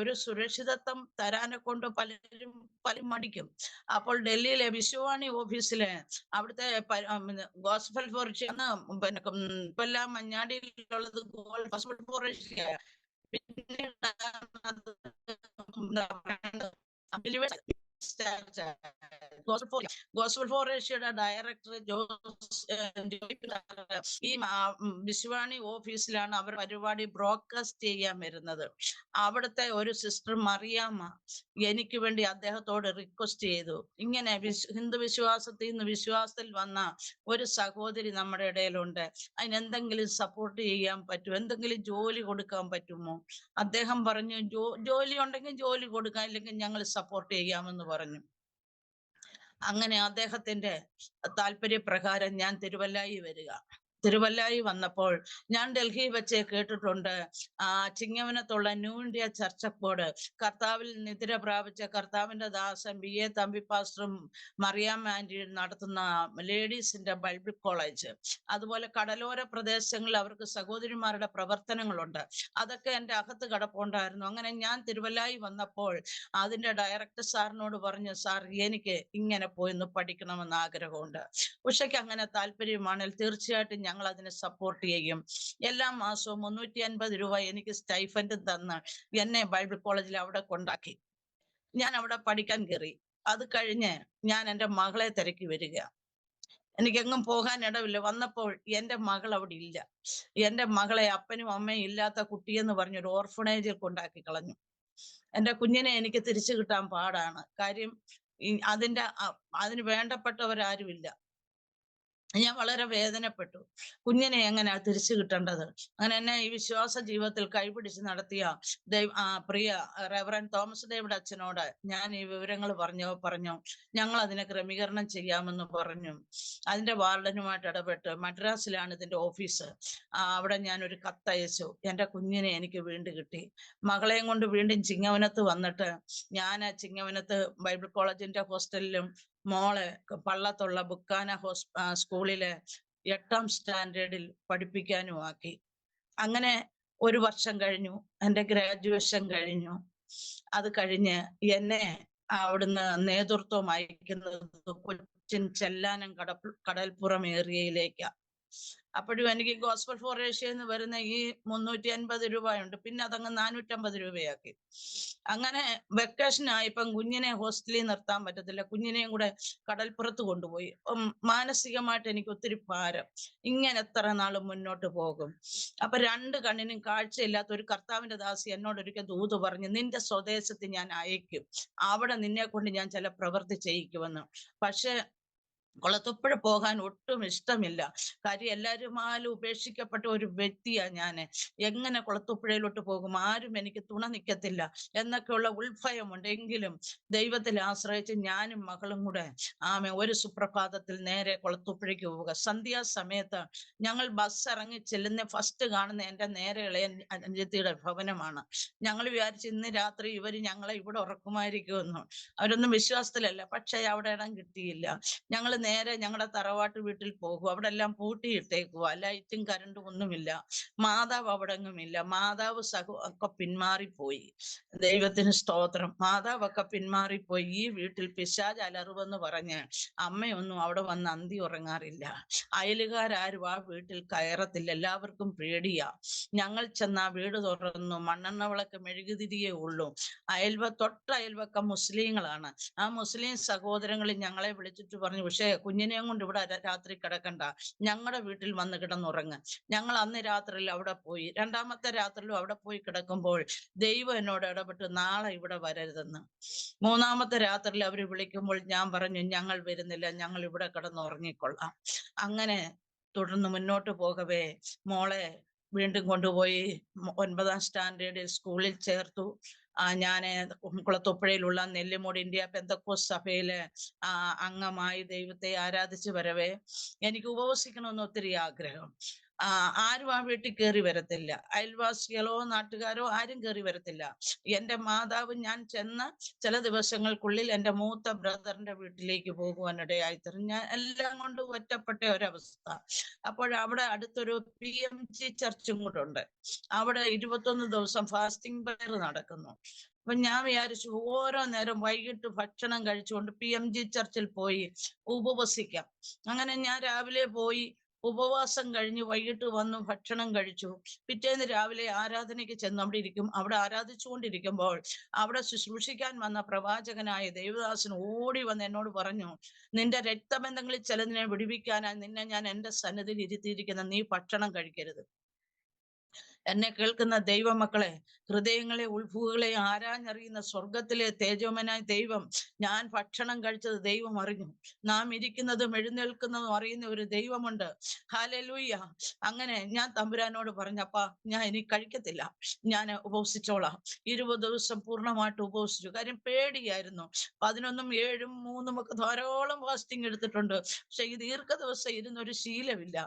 ഒരു സുരക്ഷിതത്വം തരാനെ കൊണ്ട് പലരും മടിക്കും. അപ്പോൾ ഡൽഹിയിലെ വിശ്വവാണി ഓഫീസിലെ അവിടുത്തെ ഗോസ്ബൽ ഫോർ ഇപ്പെല്ലാം മഞ്ഞാടിയിലുള്ളത് ഗോസ്ബൽ ഫോർ ഗോസ്ബൽ ഫോർ ഏഷ്യയുടെ ഡയറക്ടർ ഈ വിശ്വാണി ഓഫീസിലാണ് അവർ പരിപാടി ബ്രോഡ്കാസ്റ്റ് ചെയ്യാൻ വരുന്നത്. അവിടുത്തെ ഒരു സിസ്റ്റർ മറിയാമ്മ എനിക്ക് വേണ്ടി അദ്ദേഹത്തോട് റിക്വസ്റ്റ് ചെയ്തു, ഇങ്ങനെ ഹിന്ദു വിശ്വാസത്തിൽ നിന്ന് വിശ്വാസത്തിൽ വന്ന ഒരു സഹോദരി നമ്മുടെ ഇടയിലുണ്ട്, അതിനെന്തെങ്കിലും സപ്പോർട്ട് ചെയ്യാൻ പറ്റുമോ, എന്തെങ്കിലും ജോലി കൊടുക്കാൻ പറ്റുമോ? അദ്ദേഹം പറഞ്ഞു, ജോലി ഉണ്ടെങ്കിൽ ജോലി കൊടുക്കാം, ഇല്ലെങ്കിൽ ഞങ്ങൾ സപ്പോർട്ട് ചെയ്യാമെന്ന് പറഞ്ഞു. അങ്ങനെ അദ്ദേഹത്തിന്റെ താല്പര്യപ്രകാരം ഞാൻ തിരുവല്ലായി വന്നപ്പോൾ ഞാൻ ഡൽഹി വെച്ച് കേട്ടിട്ടുണ്ട്, ചിങ്ങവനത്തുള്ള New India church of God കർത്താവിൽ നിദ്ര പ്രാപിച്ച കർത്താവിന്റെ ദാസൻ BA തമ്പി പാസ്റ്ററും മറിയാം ആന്റിയും നടത്തുന്ന ലേഡീസിന്റെ ബൈബിൾ കോളേജ്, അതുപോലെ കടലോര പ്രദേശങ്ങളിൽ അവർക്ക് സഹോദരിമാരുടെ പ്രവർത്തനങ്ങളുണ്ട്. അതൊക്കെ എൻ്റെ അകത്ത് കിടപ്പുണ്ടായിരുന്നു. അങ്ങനെ ഞാൻ തിരുവല്ലായി വന്നപ്പോൾ അതിന്റെ ഡയറക്ടർ സാറിനോട് പറഞ്ഞു, സാർ എനിക്ക് ഇങ്ങനെ പോയിന്ന് പഠിക്കണമെന്ന് ആഗ്രഹമുണ്ട്, ഉഷയ്ക്ക് അങ്ങനെ താല്പര്യമാണെങ്കിൽ തീർച്ചയായിട്ടും ഞങ്ങൾ അതിനെ സപ്പോർട്ട് ചെയ്യും. എല്ലാ മാസവും 350 രൂപ എനിക്ക് സ്റ്റൈഫൻഡ് തന്ന് എന്നെ ബൈബിൾ കോളേജിൽ അവിടെ കൊണ്ടാക്കി. ഞാൻ അവിടെ പഠിക്കാൻ കയറി. അത് കഴിഞ്ഞ് ഞാൻ എൻ്റെ മകളെ തിരക്കി വരിക. എനിക്കെങ്ങും പോകാൻ ഇടവില്ല. വന്നപ്പോൾ എൻ്റെ മകൾ അവിടെ ഇല്ല. എൻ്റെ മകളെ അപ്പനും അമ്മയും ഇല്ലാത്ത കുട്ടിയെന്ന് പറഞ്ഞൊരു ഓർഫണേജിൽ കൊണ്ടാക്കി കളഞ്ഞു. എൻ്റെ കുഞ്ഞിനെ എനിക്ക് തിരിച്ചു കിട്ടാൻ പാടാണ്. കാര്യം അതിന് വേണ്ടപ്പെട്ടവരാരുമില്ല. ഞാൻ വളരെ വേദനപ്പെട്ടു. കുഞ്ഞിനെ എങ്ങനെയാ തിരിച്ചു കിട്ടേണ്ടത്? അങ്ങനെ എന്നെ ഈ വിശ്വാസ ജീവിതത്തിൽ കൈപിടിച്ച് നടത്തിയ പ്രിയ റെവറൻഡ് തോമസ് ഡേവിഡ് അച്ഛനോട് ഞാൻ ഈ വിവരങ്ങൾ പറഞ്ഞു. ഞങ്ങൾ അതിനെ ക്രമീകരണം ചെയ്യാമെന്ന് പറഞ്ഞു. അതിന്റെ വാർഡനുമായിട്ട് ഇടപെട്ട് മദ്രാസിലാണ് ഇതിന്റെ ഓഫീസ്. അവിടെ ഞാൻ ഒരു കത്തയച്ചു. എൻ്റെ കുഞ്ഞിനെ എനിക്ക് വീണ്ടും കിട്ടി. മകളെയും കൊണ്ട് വീണ്ടും ചിങ്ങവനത്ത് വന്നിട്ട് ഞാൻ ചിങ്ങവനത്ത് ബൈബിൾ കോളേജിന്റെ ഹോസ്റ്റലിലും മോളെ പള്ളത്തുള്ള ബുക്കാന സ്കൂളിലെ 8ാം സ്റ്റാൻഡേർഡിൽ പഠിപ്പിക്കാനും ആക്കി. അങ്ങനെ 1 വർഷം കഴിഞ്ഞു. എൻ്റെ ഗ്രാജുവേഷൻ കഴിഞ്ഞു. അത് കഴിഞ്ഞ് എന്നെ അവിടുന്ന് നേതൃത്വം അയക്കുന്നത് കൊച്ചിൻ ചെല്ലാനം കടൽപ്പുറം ഏരിയയിലേക്കാ. അപ്പോഴും എനിക്ക് ഗോസ്ബൽ ഫോർ ഏഷ്യന്ന് വരുന്ന ഈ 350 രൂപയുണ്ട്, പിന്നെ അതങ്ങ് 450 രൂപയാക്കി. അങ്ങനെ വെക്കേഷൻ ആയപ്പം കുഞ്ഞിനെ ഹോസ്റ്റലിൽ നിർത്താൻ പറ്റത്തില്ല, കുഞ്ഞിനെയും കൂടെ കടൽപ്പുറത്ത് കൊണ്ടുപോയി. മാനസികമായിട്ട് എനിക്ക് ഒത്തിരി ഭാരം, ഇങ്ങനെ എത്ര നാളും മുന്നോട്ട് പോകും. അപ്പൊ 2 കണ്ണിനും കാഴ്ചയില്ലാത്ത ഒരു കർത്താവിന്റെ ദാസി എന്നോട് ഒരിക്കൽ ദൂത് പറഞ്ഞു, നിന്റെ സ്വദേശത്ത് ഞാൻ അയക്കും, അവിടെ നിന്നെ കൊണ്ട് ഞാൻ ചില പ്രവൃത്തി ചെയ്യിക്കുമെന്ന്. പക്ഷെ കുളത്തുപ്പുഴ പോകാൻ ഒട്ടും ഇഷ്ടമില്ല. കാര്യം എല്ലാവരുമാലും ഉപേക്ഷിക്കപ്പെട്ട ഒരു വ്യക്തിയാ ഞാന്. എങ്ങനെ കുളത്തുപ്പുഴയിലോട്ട് പോകും, ആരും എനിക്ക് തുണ നിൽക്കത്തില്ല എന്നൊക്കെയുള്ള ഉൾഭയമുണ്ട്. എങ്കിലും ദൈവത്തിൽ ആശ്രയിച്ച് ഞാനും മകളും കൂടെ ഒരു സുപ്രഭാതത്തിൽ നേരെ കുളത്തുപ്പുഴയ്ക്ക് പോവുക. സന്ധ്യാസമയത്ത് ഞങ്ങൾ ബസ് ഇറങ്ങി ചെല്ലുന്ന ഫസ്റ്റ് കാണുന്ന എന്റെ നേരെ ഇളയ അനുജത്തിയുടെ ഭവനമാണ്. ഞങ്ങൾ വിചാരിച്ച് ഇന്ന് രാത്രി ഇവര് ഞങ്ങളെ ഇവിടെ ഉറക്കുമായിരിക്കുമെന്ന്. അവരൊന്നും വിശ്വാസത്തിലല്ല, പക്ഷെ അവിടെ ഇടം കിട്ടിയില്ല. ഞങ്ങൾ നേരെ ഞങ്ങളുടെ തറവാട്ട് വീട്ടിൽ പോകും. അവിടെ എല്ലാം പൂട്ടിയിട്ടേക്കുക, ലൈറ്റും കരണ്ടും ഒന്നുമില്ല. മാതാവ് അവിടെ എങ്ങുമില്ല. മാതാവ് ഒക്കെ പിന്മാറിപ്പോയി. ദൈവത്തിന് സ്തോത്രം. മാതാവൊക്കെ പിന്മാറിപ്പോയി. ഈ വീട്ടിൽ പിശാച് അലറുവെന്ന് പറഞ്ഞ് അമ്മയൊന്നും അവിടെ വന്ന് അന്തി ഉറങ്ങാറില്ല. അയലുകാരും ആ വീട്ടിൽ കയറത്തില്ല, എല്ലാവർക്കും പേടിയാ. ഞങ്ങൾ ചെന്ന് ആ വീട് തുറന്നു, മണ്ണെണ്ണ വിളക്ക് മെഴുകുതിരിയേ ഉള്ളൂ. തൊട്ട അയൽവക്കം മുസ്ലിങ്ങളാണ്. ആ മുസ്ലിം സഹോദരങ്ങൾ ഞങ്ങളെ വിളിച്ചിട്ട് പറഞ്ഞു, പക്ഷേ കുഞ്ഞിനെയും കൊണ്ട് ഇവിടെ രാത്രി കിടക്കണ്ട, ഞങ്ങളുടെ വീട്ടിൽ വന്ന് കിടന്നുറങ്ങ്. ഞങ്ങൾ അന്ന് രാത്രിയിൽ അവിടെ പോയി. 2ാമത്തെ രാത്രിയിലും അവിടെ പോയി കിടക്കുമ്പോൾ ദൈവം എന്നോട് ഇടപെട്ട് നാളെ ഇവിടെ വരരുതെന്ന്. 3ാമത്തെ രാത്രിയിൽ അവർ വിളിക്കുമ്പോൾ ഞാൻ പറഞ്ഞു, ഞങ്ങൾ വരുന്നില്ല, ഞങ്ങൾ ഇവിടെ കിടന്നുറങ്ങിക്കൊള്ളാം. അങ്ങനെ തുടർന്ന് മുന്നോട്ട് പോകവേ മോളെ വീണ്ടും കൊണ്ടുപോയി 9ാം സ്റ്റാൻഡേർഡിൽ സ്കൂളിൽ ചേർത്തു. ഞാൻ കുളത്തുപ്പുഴയിലുള്ള നെല്ലിമൂട് ഇന്ത്യ പെന്തക്കോസ്ത് സഭയിലെ അംഗമായി ദൈവത്തെ ആരാധിച്ചു വരവേ എനിക്ക് ഉപവസിക്കണമെന്ന് ഒത്തിരി ആഗ്രഹം. ആരും ആ വീട്ടിൽ കയറി വരത്തില്ല, അയൽവാസികളോ നാട്ടുകാരോ ആരും കയറി വരത്തില്ല. എന്റെ മാതാവ് ഞാൻ ചെന്ന ചില ദിവസങ്ങൾക്കുള്ളിൽ എന്റെ മൂത്ത ബ്രദറിന്റെ വീട്ടിലേക്ക് പോകുവാനിടയായിത്തീർന്നു. ഞാൻ എല്ലാം കൊണ്ട് ഒറ്റപ്പെട്ട ഒരവസ്ഥ. അവിടെ അടുത്തൊരു PMG ചർച്ചും കൂടെ ഉണ്ട്. അവിടെ 21 ദിവസം ഫാസ്റ്റിംഗ് പ്രയർ നടക്കുന്നു. അപ്പൊ ഞാൻ വിചാരിച്ചു ഓരോ നേരം വൈകിട്ട് ഭക്ഷണം കഴിച്ചുകൊണ്ട് PMG ചർച്ചിൽ പോയി ഉപവസിക്കാം. അങ്ങനെ ഞാൻ രാവിലെ പോയി ഉപവാസം കഴിഞ്ഞ് വൈകിട്ട് വന്നു ഭക്ഷണം കഴിച്ചു. പിറ്റേന്ന് രാവിലെ ആരാധനയ്ക്ക് ചെന്ന് അവിടെ ഇരിക്കും. അവിടെ ആരാധിച്ചുകൊണ്ടിരിക്കുമ്പോൾ അവിടെ ശുശ്രൂഷിക്കാൻ വന്ന പ്രവാചകനായ ദേവദാസൻ ഓടി വന്ന് എന്നോട് പറഞ്ഞു, നിന്റെ രക്തബന്ധങ്ങളിൽ ചിലതിനെ വിടുവിക്കാനായി നിന്നെ ഞാൻ എന്റെ സന്നിധിയിൽ ഇരുത്തിയിരിക്കുന്ന, നീ ഭക്ഷണം കഴിക്കരുത്. എന്നെ കേൾക്കുന്ന ദൈവമക്കളെ, ഹൃദയങ്ങളെ ഉൾഭൂകളെ ആരാഞ്ഞറിയുന്ന സ്വർഗത്തിലെ തേജോമനായ ദൈവം, ഞാൻ ഭക്ഷണം കഴിച്ചത് ദൈവം അറിഞ്ഞു. നാം ഇരിക്കുന്നതും എഴുന്നേൽക്കുന്നതും അറിയുന്ന ഒരു ദൈവമുണ്ട്. ഹല്ലേലൂയ. അങ്ങനെ ഞാൻ തമ്പുരാനോട് പറഞ്ഞപ്പാ ഞാൻ ഇനി കഴിക്കത്തില്ല, ഞാൻ ഉപവസിച്ചോളാം. 20 ദിവസം പൂർണ്ണമായിട്ട് ഉപവസിച്ചു. കാര്യം പേടിയായിരുന്നു. 11ഉം 7ഉം 3ഉം ഒക്കെ ധാരാളം ഫാസ്റ്റിംഗ് എടുത്തിട്ടുണ്ട്. പക്ഷെ ഈ ദീർഘദിവസം ഇരുന്നൊരു ശീലമില്ല.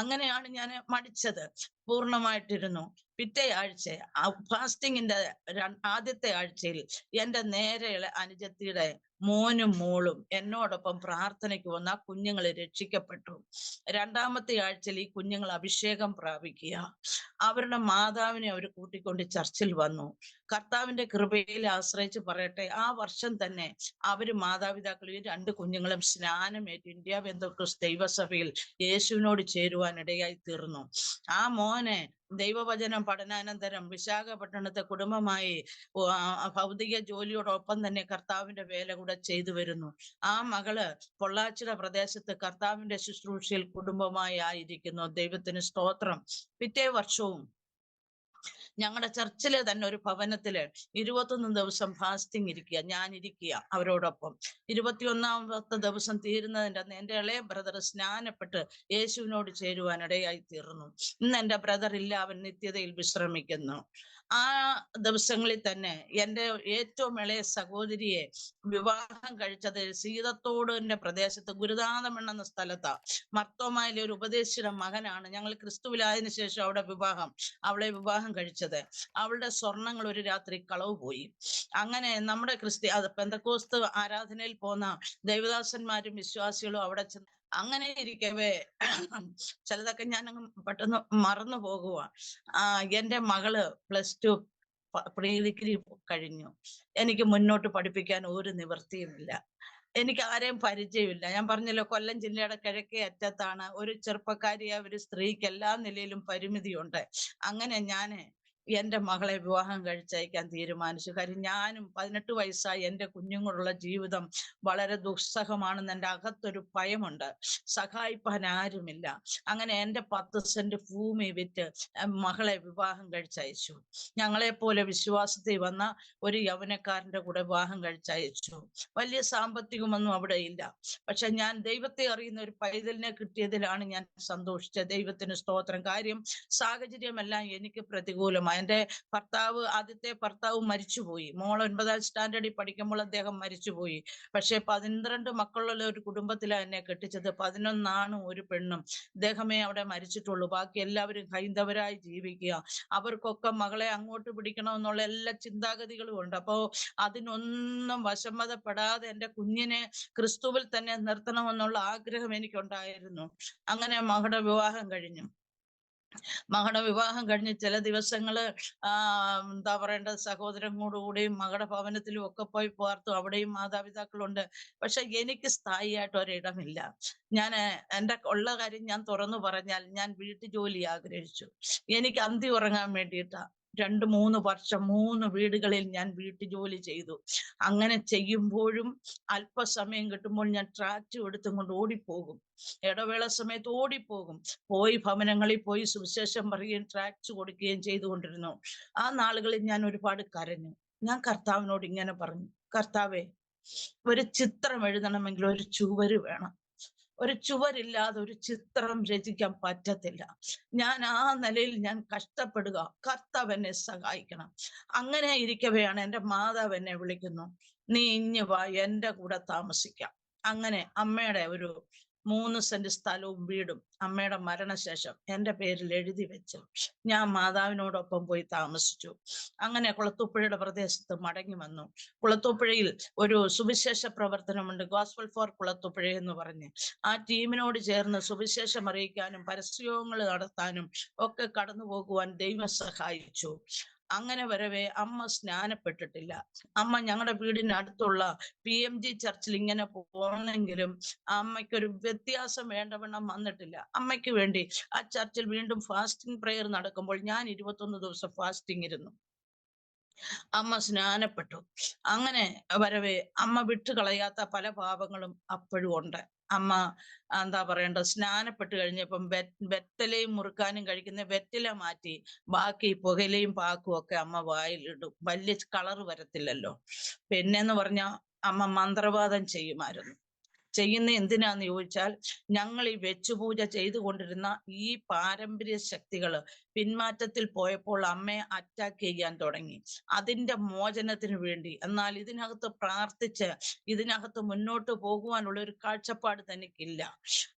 അങ്ങനെയാണ് ഞാൻ മടിച്ചത്. പൂർണ്ണമായിട്ടിരുന്നു. പിറ്റേ ആഴ്ച ഫാസ്റ്റിങ്ങിന്റെ ആദ്യത്തെ ആഴ്ചയിൽ എന്റെ നേരെ അനുജത്തിയുടെ മോനും മോളും എന്നോടൊപ്പം പ്രാർത്ഥനയ്ക്ക് വന്ന ആ കുഞ്ഞുങ്ങൾ രക്ഷിക്കപ്പെട്ടു. 2ാമത്തെ ആഴ്ചയിൽ ഈ കുഞ്ഞുങ്ങൾ അഭിഷേകം പ്രാപിക്കുക. അവരുടെ മാതാവിനെ അവർ കൂട്ടിക്കൊണ്ട് ചർച്ചിൽ വന്നു. കർത്താവിന്റെ കൃപയിൽ ആശ്രയിച്ച് പറയട്ടെ, ആ വർഷം തന്നെ അവര് മാതാപിതാക്കൾ ഈ 2 കുഞ്ഞുങ്ങളും സ്നാനമേറ്റ് ഇന്ത്യ പെന്തക്കോസ്ത് ദൈവസഭയിൽ യേശുവിനോട് ചേരുവാനിടയായി തീർന്നു. ആ മോനെ ദൈവവചനം പഠനാനന്തരം വിശാഖപട്ടണത്തെ കുടുംബമായി ഭൗതിക ജോലിയോടൊപ്പം തന്നെ കർത്താവിന്റെ വേല കൂടെ ചെയ്തു വരുന്നു. ആ മകള് പൊള്ളാച്ചിറ പ്രദേശത്ത് കർത്താവിന്റെ ശുശ്രൂഷയിൽ കുടുംബമായി ആയിരിക്കുന്നു. ദൈവത്തിന് സ്തോത്രം. പിറ്റേ വർഷവും ഞങ്ങളുടെ ചർച്ചിലെ തന്നെ ഒരു ഭവനത്തില് 21 ദിവസം ഫാസ്റ്റിംഗ് ഇരിക്കുക, ഞാൻ ഇരിക്കുക അവരോടൊപ്പം. 21ാമത്തെ ദിവസം തീരുന്നതിന്റെ അന്ന് എന്റെ ഇളയ ബ്രദർ സ്നാനപ്പെട്ട് യേശുവിനോട് ചേരുവാനിടയായി തീർന്നു. ഇന്ന് എന്റെ ബ്രദർ ഇല്ല, അവൻ നിത്യതയിൽ വിശ്രമിക്കുന്നു. ആ ദിവസങ്ങളിൽ തന്നെ എൻ്റെ ഏറ്റവും ഇളയ സഹോദരിയെ വിവാഹം കഴിച്ചത് സീതത്തോടിന്റെ പ്രദേശത്ത് ഗുരുദാനം എന്ന സ്ഥലത്താ. മർത്തോമായിലെ ഒരു ഉപദേശിയുടെ മകനാണ്. ഞങ്ങൾ ക്രിസ്തുവിലായതിനു ശേഷം അവളെ വിവാഹം കഴിച്ചത്. അവളുടെ സ്വർണങ്ങൾ ഒരു രാത്രി കളവ് പോയി. അങ്ങനെ നമ്മുടെ പെന്തക്കോസ്ത് ആരാധനയിൽ പോന്ന ദൈവദാസന്മാരും വിശ്വാസികളും അവിടെ ചെന്ന് അങ്ങനെ ഇരിക്കവേ ചിലതൊക്കെ ഞാൻ അങ്ങ് പെട്ടെന്ന് മറന്നു പോകുക. എൻ്റെ മകള് +2 പ്രീ ഡിഗ്രി കഴിഞ്ഞു. എനിക്ക് മുന്നോട്ട് പഠിപ്പിക്കാൻ ഒരു നിവൃത്തിയുമില്ല. എനിക്ക് ആരെയും പരിചയമില്ല. ഞാൻ പറഞ്ഞല്ലോ, കൊല്ലം ജില്ലയുടെ കിഴക്കേ അറ്റത്താണ്. ഒരു ചെറുപ്പക്കാരിയായ ഒരു സ്ത്രീക്ക് എല്ലാ നിലയിലും പരിമിതിയുണ്ട്. അങ്ങനെ ഞാന് എന്റെ മകളെ വിവാഹം കഴിച്ചയക്കാൻ തീരുമാനിച്ചു. കാര്യം ഞാനും 18 വയസ്സായി എന്റെ കുഞ്ഞുങ്ങളുള്ള ജീവിതം വളരെ ദുസ്സഹമാണെന്ന് എൻ്റെ അകത്തൊരു ഭയമുണ്ട്. സഹായിപ്പാൻ ആരുമില്ല. അങ്ങനെ എന്റെ 10 സെന്റ് ഭൂമി വിറ്റ് മകളെ വിവാഹം കഴിച്ചയച്ചു. ഞങ്ങളെ പോലെ വിശ്വാസത്തിൽ വന്ന ഒരു യൗവനക്കാരന്റെ കൂടെ വിവാഹം കഴിച്ചയച്ചു. വലിയ സാമ്പത്തികമൊന്നും അവിടെ ഇല്ല. പക്ഷെ ഞാൻ ദൈവത്തെ അറിയുന്ന ഒരു പൈതലിനെ കിട്ടിയതിലാണ് ഞാൻ സന്തോഷിച്ചത്. ദൈവത്തിന് സ്തോത്രം. കാര്യം സാഹചര്യമെല്ലാം എനിക്ക് പ്രതികൂലമായി. എൻ്റെ ആദ്യത്തെ ഭർത്താവ് മരിച്ചുപോയി. മോൾ 9ാം സ്റ്റാൻഡേർഡിൽ പഠിക്കുമ്പോൾ അദ്ദേഹം മരിച്ചുപോയി. പക്ഷെ 12 മക്കളുള്ള ഒരു കുടുംബത്തിലാണ് എന്നെ കെട്ടിച്ചത്. 11 ആണും ഒരു പെണ്ണും. അദ്ദേഹമേ അവിടെ മരിച്ചിട്ടുള്ളൂ. ബാക്കി എല്ലാവരും ഹൈന്ദവരായി ജീവിക്കുക. അവർക്കൊക്കെ മകളെ അങ്ങോട്ട് പിടിക്കണമെന്നുള്ള എല്ലാ ചിന്താഗതികളും ഉണ്ട്. അപ്പോ അതിനൊന്നും വശമതപ്പെടാതെ എൻ്റെ കുഞ്ഞിനെ ക്രിസ്തുവിൽ തന്നെ നിർത്തണമെന്നുള്ള ആഗ്രഹം എനിക്കുണ്ടായിരുന്നു. അങ്ങനെ മകളുടെ വിവാഹം കഴിഞ്ഞു. മകളുടെ വിവാഹം കഴിഞ്ഞ് ചില ദിവസങ്ങള് എന്താ പറയേണ്ടത്, സഹോദരങ്ങളോടുകൂടിയും മകളുടെ ഭവനത്തിലും ഒക്കെ പോയി പാർത്തു. അവിടെയും മാതാപിതാക്കളുണ്ട്. പക്ഷെ എനിക്ക് സ്ഥായിയായിട്ട് ഒരിടമില്ല. ഞാൻ എൻ്റെ ഉള്ള കാര്യം ഞാൻ തുറന്നു പറഞ്ഞാൽ, ഞാൻ വീട്ടു ജോലി ആഗ്രഹിച്ചു. എനിക്ക് അന്തി ഉറങ്ങാൻ വേണ്ടിയിട്ടാ 2-3 വർഷം 3 വീടുകളിൽ ഞാൻ വീട്ടു ജോലി ചെയ്തു. അങ്ങനെ ചെയ്യുമ്പോഴും അല്പസമയം കിട്ടുമ്പോൾ ഞാൻ ട്രാക്ടർ എടുത്തും കൊണ്ട് ഓടിപ്പോകും. ഇടവേള സമയത്ത് ഓടിപ്പോകും. പോയി ഭവനങ്ങളിൽ പോയി സുവിശേഷം പറയുകയും ട്രാക്ട്സ് കൊടുക്കുകയും ചെയ്തുകൊണ്ടിരുന്നു. ആ നാളുകളിൽ ഞാൻ ഒരുപാട് കരഞ്ഞു. ഞാൻ കർത്താവിനോട് ഇങ്ങനെ പറഞ്ഞു, കർത്താവേ, ഒരു ചിത്രം എഴുതണമെങ്കിൽ ഒരു ചുവര് വേണം. ഒരു ചുവരില്ലാതെ ഒരു ചിത്രം രചിക്കാൻ പറ്റത്തില്ല. ഞാൻ ആ നിലയിൽ ഞാൻ കഷ്ടപ്പെടുക. കർത്താവ് എന്നെ സഹായിക്കണം. അങ്ങനെ ഇരിക്കവെയാണ് എൻ്റെ മാതാവ് എന്നെ വിളിക്കുന്നു, നീ ഇഞ്ഞ് വാ, എൻ്റെ കൂടെ താമസിക്കാം. അങ്ങനെ അമ്മയുടെ ഒരു 3 സെന്റ് സ്ഥലവും വീടും അമ്മയുടെ മരണശേഷം എൻ്റെ പേരിൽ എഴുതി വെച്ച് ഞാൻ മാതാവിനോടൊപ്പം പോയി താമസിച്ചു. അങ്ങനെ കുളത്തൂപ്പുഴയുടെ പ്രദേശത്ത് മടങ്ങി വന്നു. കുളത്തൂപ്പുഴയിൽ ഒരു സുവിശേഷ പ്രവർത്തനമുണ്ട്, ഗോസ്പൽ ഫോർ കുളത്തൂപ്പുഴ എന്ന് പറഞ്ഞ്. ആ ടീമിനോട് ചേർന്ന് സുവിശേഷം അറിയിക്കാനും പരസ്യങ്ങൾ നടത്താനും ഒക്കെ കടന്നു പോകുവാൻ ദൈവം സഹായിച്ചു. അങ്ങനെ വരവേ അമ്മ സ്നാനപ്പെട്ടിട്ടില്ല. അമ്മ ഞങ്ങളുടെ വീടിനടുത്തുള്ള PMG ചർച്ചിൽ ഇങ്ങനെ പോകണമെങ്കിലും അമ്മയ്ക്കൊരു വ്യത്യാസം വേണ്ടവണ്ണം വന്നിട്ടില്ല. അമ്മയ്ക്ക് വേണ്ടി ആ ചർച്ചിൽ വീണ്ടും ഫാസ്റ്റിംഗ് പ്രെയർ നടക്കുമ്പോൾ ഞാൻ 21 ദിവസം ഫാസ്റ്റിംഗ് ഇരുന്നു. അമ്മ സ്നാനപ്പെട്ടു. അങ്ങനെ വരവേ അമ്മ വിട്ടുകളയാത്ത പല പാപങ്ങളും അപ്പോഴും ഉണ്ട്. അമ്മ എന്താ പറയേണ്ടത്, സ്നാനപ്പെട്ട് കഴിഞ്ഞപ്പം വെറ്റലയും മുറുക്കാനും കഴിക്കുന്ന വെറ്റില മാറ്റി ബാക്കി പുകയിലയും പാക്കും ഒക്കെ അമ്മ വായിലിടും. വലിയ കളറ് വരത്തില്ലല്ലോ. പിന്നെന്ന് പറഞ്ഞാൽ അമ്മ മന്ത്രവാദം ചെയ്യുമായിരുന്നു. ചെയ്യുന്ന എന്തിനാന്ന് ചോദിച്ചാൽ, ഞങ്ങൾ ഈ വെച്ചുപൂജ ചെയ്തുകൊണ്ടിരുന്ന ഈ പാരമ്പര്യ ശക്തികള് പിന്മാറ്റത്തിൽ പോയപ്പോൾ അമ്മയെ അറ്റാക്ക് ചെയ്യാൻ തുടങ്ങി. അതിന്റെ മോചനത്തിന് വേണ്ടി. എന്നാൽ ഇതിനകത്ത് പ്രാർത്ഥിച്ച് ഇതിനകത്ത് മുന്നോട്ട് പോകുവാനുള്ള ഒരു കാഴ്ചപ്പാട് തനിക്കില്ല.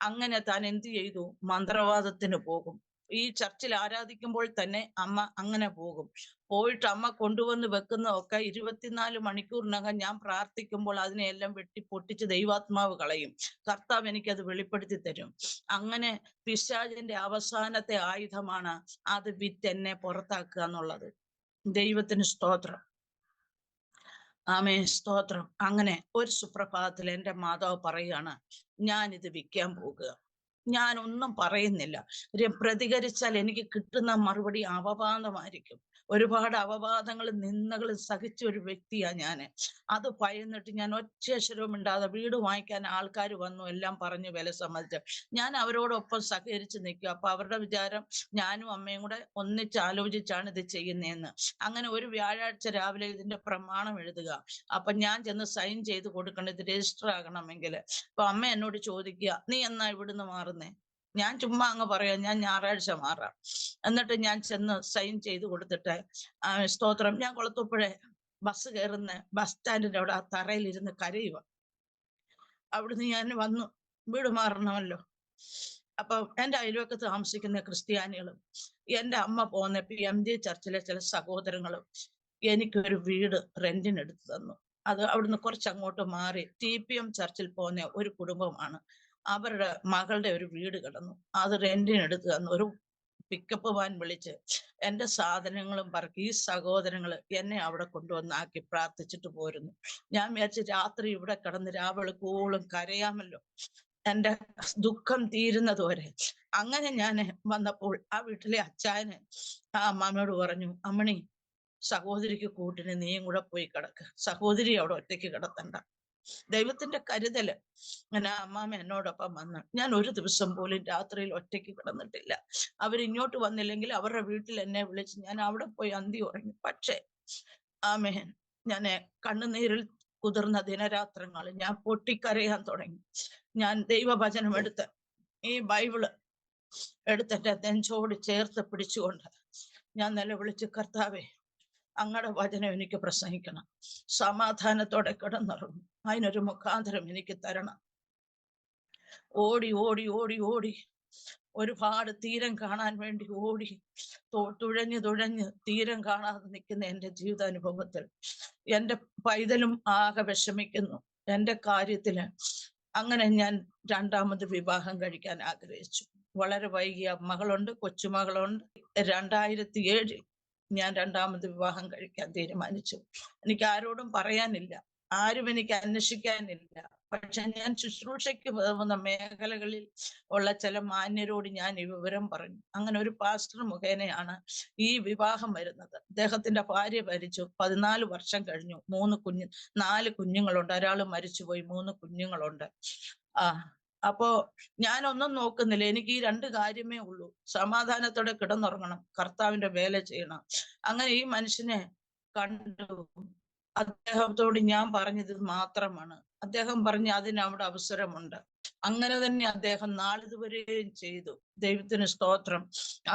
അങ്ങനെ താൻ എന്ത് ചെയ്തു, മന്ത്രവാദത്തിന് പോകും. ഈ ചർച്ചിൽ ആരാധിക്കുമ്പോൾ തന്നെ അമ്മ അങ്ങനെ പോകും. പോയിട്ട് അമ്മ കൊണ്ടുവന്ന് വെക്കുന്നതൊക്കെ 24 മണിക്കൂറിനകം ഞാൻ പ്രാർത്ഥിക്കുമ്പോൾ അതിനെയെല്ലാം വെട്ടി പൊട്ടിച്ച് ദൈവാത്മാവ് കളയും. കർത്താവ് എനിക്കത് വെളിപ്പെടുത്തി തരും. അങ്ങനെ പിശാചിന്റെ അവസാനത്തെ ആയുധമാണ് അത് വിറ്റ് എന്നെ പുറത്താക്കുക എന്നുള്ളത്. ദൈവത്തിന് സ്തോത്രം. ആമേൻ, സ്തോത്രം. അങ്ങനെ ഒരു സുപ്രഭാതത്തിൽ എൻ്റെ മാതാവ് പറയുകയാണ്, ഞാൻ ഇത് വിൽക്കാൻ പോകുക. ഞാൻ ഒന്നും പറയുന്നില്ല. പ്രതികരിച്ചാൽ എനിക്ക് കിട്ടുന്ന മറുപടി അപവാദമായിരിക്കും. ഒരുപാട് അപവാദങ്ങളും നിന്ദകളും സഹിച്ച ഒരു വ്യക്തിയാണ് ഞാൻ. അത് ഭയന്നിട്ട് ഞാൻ ഒറ്റയക്ഷരവും മിണ്ടാതെ, വീട് വാങ്ങിക്കാൻ ആൾക്കാർ വന്നു, എല്ലാം പറഞ്ഞു വില സമ്മതിച്ച് ഞാൻ അവരോടൊപ്പം സഹകരിച്ച് നിൽക്കുക. അപ്പൊ അവരുടെ വിചാരം ഞാനും അമ്മയും കൂടെ ഒന്നിച്ച് ആലോചിച്ചാണ് ഇത് ചെയ്യുന്നതെന്ന്. അങ്ങനെ ഒരു വ്യാഴാഴ്ച രാവിലെ ഇതിന്റെ പ്രമാണം എഴുതുക. അപ്പൊ ഞാൻ ചെന്ന് സൈൻ ചെയ്ത് കൊടുക്കണം, ഇത് രജിസ്റ്റർ ആകണമെങ്കിൽ. അപ്പൊ അമ്മ എന്നോട് ചോദിക്കുക, നീ എന്നാ ഇവിടുന്ന് മാറുന്നേ? ഞാൻ ചുമ്മാ അങ്ങ് പറയാം, ഞാൻ ഞായറാഴ്ച മാറാം. എന്നിട്ട് ഞാൻ ചെന്ന് സൈൻ ചെയ്ത് കൊടുത്തിട്ട്, സ്തോത്രം, ഞാൻ കുളത്തൂപ്പുഴ ബസ് കയറുന്ന ബസ് സ്റ്റാൻഡിന്റെ അവിടെ ആ തറയിലിരുന്ന് കരയുക. അവിടുന്ന് ഞാൻ വന്നു, വീട് മാറണമല്ലോ. അപ്പൊ എൻ്റെ അയൽവക്കത്ത് താമസിക്കുന്ന ക്രിസ്ത്യാനികളും എൻ്റെ അമ്മ പോകുന്ന PMG ചർച്ചിലെ ചില സഹോദരങ്ങളും എനിക്കൊരു വീട് റെന്റിനെടുത്ത് തന്നു. അത് അവിടുന്ന് കുറച്ചങ്ങോട്ട് മാറി TPM ചർച്ചിൽ പോകുന്ന ഒരു കുടുംബമാണ്. അവരുടെ മകളുടെ ഒരു വീട് കിടന്നു, അത് റെന്റിനെടുത്ത് തന്നു. ഒരു പിക്കപ്പ് വാൻ വിളിച്ച് എന്റെ സാധനങ്ങളും പറക്കി ഈ സഹോദരങ്ങള് എന്നെ അവിടെ കൊണ്ടുവന്നാക്കി പ്രാർത്ഥിച്ചിട്ട് പോരുന്നു. ഞാൻ വിചാരിച്ചു രാത്രി ഇവിടെ കിടന്ന് രാവെളുക്കോളം കരയാമല്ലോ, എന്റെ ദുഃഖം തീരുന്നതുവരെ. അങ്ങനെ ഞാൻ വന്നപ്പോൾ ആ വീട്ടിലെ അച്ചായന് ആ അമ്മാമ്മയോട് പറഞ്ഞു, അമ്മണി സഹോദരിക്ക് കൂട്ടിന് നീയും കൂടെ പോയി കിടക്ക്, സഹോദരി അവിടെ ഒറ്റയ്ക്ക് കിടത്തണ്ട. ദൈവത്തിന്റെ കരുതല്. അങ്ങനെ അമ്മാമ്മ എന്നോടൊപ്പം വന്ന് ഞാൻ ഒരു ദിവസം പോലും രാത്രിയിൽ ഒറ്റയ്ക്ക് കിടന്നിട്ടില്ല. അവരിങ്ങോട്ട് വന്നില്ലെങ്കിൽ അവരുടെ വീട്ടിൽ എന്നെ വിളിച്ച് ഞാൻ അവിടെ പോയി അന്തി ഉറങ്ങി. പക്ഷേ ആമേൻ, ഞാൻ കണ്ണുനീരിൽ കുതിർന്ന ദിനരാത്രങ്ങൾ ഞാൻ പൊട്ടിക്കരയാൻ തുടങ്ങി. ഞാൻ ദൈവവചനം എടുത്ത് ഈ ബൈബിള് എടുത്തിട്ട് നെഞ്ചോട് ചേർത്ത് പിടിച്ചുകൊണ്ട് ഞാൻ നിലവിളിച്ച്, കർത്താവേ അങ്ങടെ വചനം എനിക്ക് പ്രസംഗിക്കണം, സമാധാനത്തോടെ കിടന്നുറങ്ങും, അതിനൊരു മുഖാന്തരം എനിക്ക് തരണം. ഓടി ഓടി ഓടി ഓടി ഒരുപാട് തീരം കാണാൻ വേണ്ടി ഓടി തുഴഞ്ഞ് തീരം കാണാതെ നിൽക്കുന്ന എൻ്റെ ജീവിതാനുഭവത്തിൽ എൻ്റെ പൈതലും ആകെ വിഷമിക്കുന്നു എൻ്റെ കാര്യത്തില്. അങ്ങനെ ഞാൻ രണ്ടാമത് വിവാഹം കഴിക്കാൻ ആഗ്രഹിച്ചു. വളരെ വൈകിയ മകളുണ്ട്, കൊച്ചുമകളുണ്ട്. 2007 ഞാൻ രണ്ടാമത് വിവാഹം കഴിക്കാൻ തീരുമാനിച്ചു. എനിക്ക് ആരോടും പറയാനില്ല, ആരും എനിക്ക് അന്വേഷിക്കാനില്ല. പക്ഷെ ഞാൻ ശുശ്രൂഷയ്ക്ക് പോകുന്ന മേഖലകളിൽ ഉള്ള ചില മാന്യരോട് ഞാൻ ഈ വിവരം പറഞ്ഞു. അങ്ങനെ ഒരു പാസ്റ്റർ മുഖേനയാണ് ഈ വിവാഹം വരുന്നത്. അദ്ദേഹത്തിന്റെ ഭാര്യ മരിച്ചു, 14 വർഷം കഴിഞ്ഞു, 4 കുഞ്ഞുങ്ങളുണ്ട്. ഒരാൾ മരിച്ചുപോയി, 3 കുഞ്ഞുങ്ങളുണ്ട്. അപ്പോ ഞാനൊന്നും നോക്കുന്നില്ല, എനിക്ക് ഈ 2 കാര്യമേ ഉള്ളൂ, സമാധാനത്തോടെ കിടന്നുറങ്ങണം, കർത്താവിന്റെ വേല ചെയ്യണം. അങ്ങനെ ഈ മനുഷ്യനെ കണ്ടു. അദ്ദേഹത്തോട് ഞാൻ പറഞ്ഞത് മാത്രമാണ്. അദ്ദേഹം പറഞ്ഞു അതിനവിടെ അവസരമുണ്ട്. അങ്ങനെ തന്നെ അദ്ദേഹം നാളിതുവരെയും ചെയ്തു. ദൈവത്തിന് സ്തോത്രം.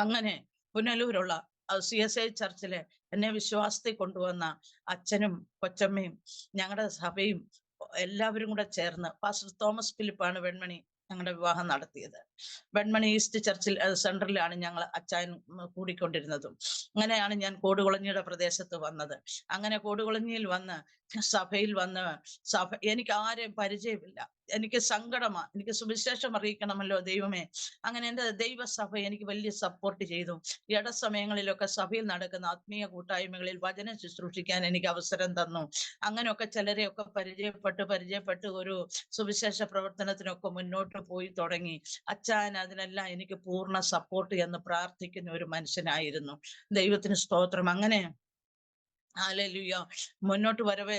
അങ്ങനെ പുനലൂരുള്ള CSI ചർച്ചിലെ എന്നെ വിശ്വാസത്തിൽ കൊണ്ടുവന്ന അച്ഛനും കൊച്ചമ്മയും ഞങ്ങളുടെ സഭയും എല്ലാവരും കൂടെ ചേർന്ന് പാസ്റ്റർ തോമസ് ഫിലിപ്പാണ് വെൺമണി ഞങ്ങളുടെ വിവാഹം നടത്തിയത്. വെൺമണി ഈസ്റ്റ് ചർച്ചിൽ സെന്ററിലാണ് ഞങ്ങൾ അച്ചായൻ കൂടിക്കൊണ്ടിരുന്നതും. അങ്ങനെയാണ് ഞാൻ കോടുകുളഞ്ഞിയുടെ പ്രദേശത്ത് വന്നത്. അങ്ങനെ കോടുകുളഞ്ഞിയിൽ വന്ന് സഭയിൽ വന്ന് എനിക്ക് ആരെയും പരിചയമില്ല, എനിക്ക് സങ്കടമാ, എനിക്ക് സുവിശേഷം അറിയിക്കണമല്ലോ ദൈവമേ. അങ്ങനെ എൻ്റെ ദൈവസഭ എനിക്ക് വലിയ സപ്പോർട്ട് ചെയ്തു. ഇടസമയങ്ങളിലൊക്കെ സഭയിൽ നടക്കുന്ന ആത്മീയ കൂട്ടായ്മകളിൽ വചനം ശുശ്രൂഷിക്കാൻ എനിക്ക് അവസരം തന്നു. അങ്ങനെയൊക്കെ ചിലരെയൊക്കെ പരിചയപ്പെട്ട് ഒരു സുവിശേഷ പ്രവർത്തനത്തിനൊക്കെ മുന്നോട്ട് പോയി തുടങ്ങി. അച്ചായൻ അതിനെല്ലാം എനിക്ക് പൂർണ്ണ സപ്പോർട്ട് എന്ന് പ്രാർത്ഥിക്കുന്ന ഒരു മനുഷ്യനായിരുന്നു. ദൈവത്തിന് സ്തോത്രം. അങ്ങനെ ഹല്ലേലൂയ മുന്നോട്ട് വരവേ